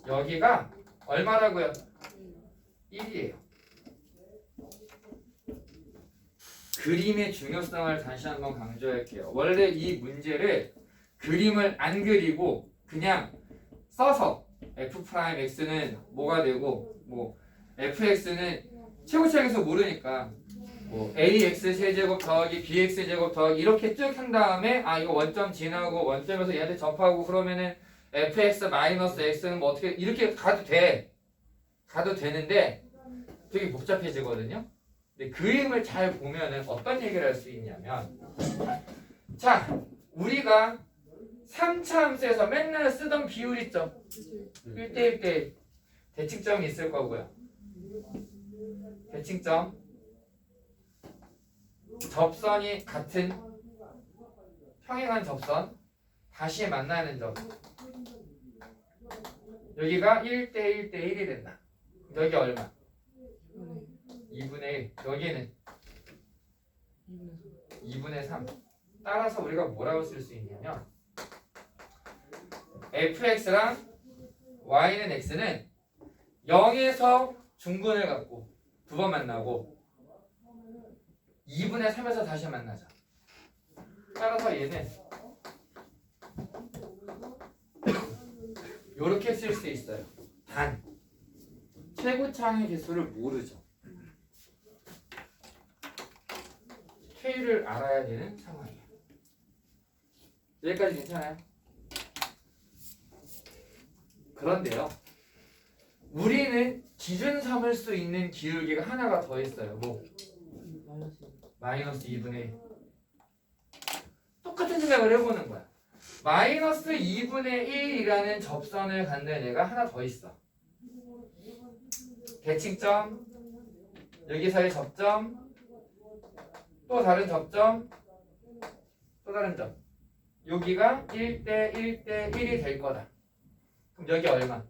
여기가 얼마라고요? 1이에요. 그림의 중요성을 다시 한번 강조할게요. 원래 이 문제를 그림을 안 그리고 그냥 써서 f'x는 뭐가 되고 뭐 fx는 최고차항에서 모르니까 뭐 ax 세제곱 더하기 bx 제곱 더하기 이렇게 쭉 한 다음에 이거 원점 지나고 원점에서 얘한테 접하고 그러면은 fx 마이너스 x는 뭐 어떻게 이렇게 가도 되는데 되게 복잡해지거든요. 근데 그림을 잘 보면은 어떤 얘기를 할 수 있냐면 자 우리가 3차 함수에서 맨날 쓰던 비율 있죠. 1대 1대 대칭점이 있을 거고요. 대칭점 접선이 같은 평행한 접선 다시 만나는 점 여기가 1대 1대 1이 된다. 여기 얼마? 2분의 1 여기는 2분의 3 따라서 우리가 뭐라고 쓸 수 있냐면 fx랑 y는 x는 0에서 중근을 갖고 두 번 만나고 2분의 3에서 다시 만나자. 따라서 얘는 이렇게 쓸 수 있어요. 단 최고차항의 개수를 모르죠. K를 알아야 되는 상황이에요. 여기까지 괜찮아요? 그런데요. 우리는 기준 삼을 수 있는 기울기가 하나가 더 있어요. 뭐? 마이너스 2분의 1. 똑같은 생각을 해보는 거야. 마이너스 2분의 1이라는 접선을 갖는 애가 하나 더 있어. 대칭점, 여기서의 접점, 또 다른 접점, 또 다른 점. 여기가 1대 1대 1이 될 거다. 그럼 여기 얼마?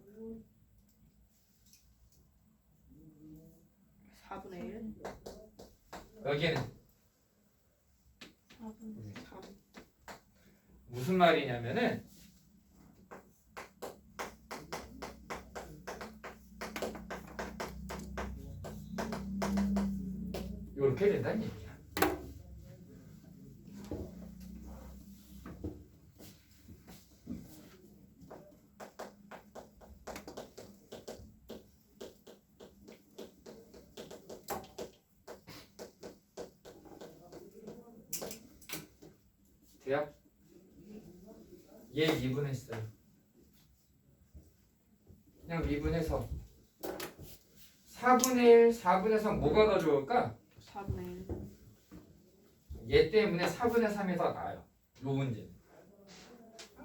4분의 1. 여기는 4분의 3. 무슨 말이냐면은 이렇게 된다는 얘기야. 돼요? 얘 미분했어요. 그냥 미분해서 4분의 1, 4분의 3 뭐가 더 좋을까? 4분의 1. 얘 때문에 4분의 3이 더 나아요. 요 문제는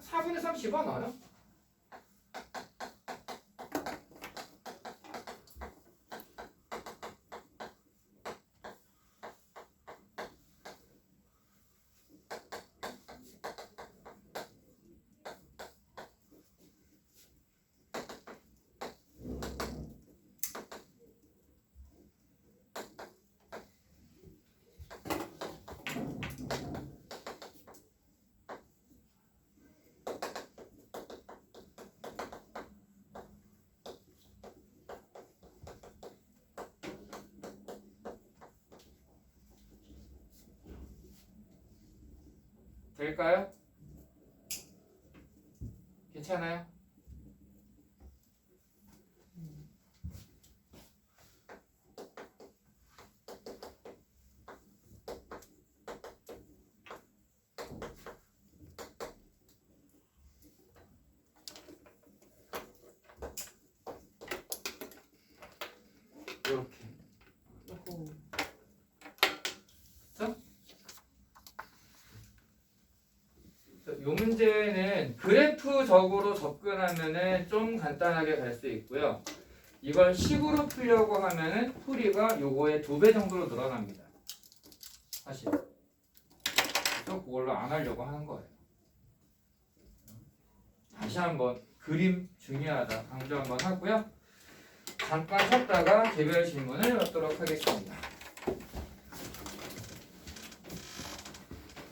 4분의 3 집어넣어요. 될까요? 괜찮아요? 이렇게. 어허. 이 문제는 그래프적으로 접근하면은 좀 간단하게 갈 수 있고요. 이걸 식으로 풀려고 하면은 풀이가 요거의 2배 정도로 늘어납니다. 사실. 그래서 그걸로 안 하려고 하는 거예요. 다시 한번 그림 중요하다 강조 한번 하고요. 잠깐 쉬었다가 개별 질문을 받도록 하겠습니다.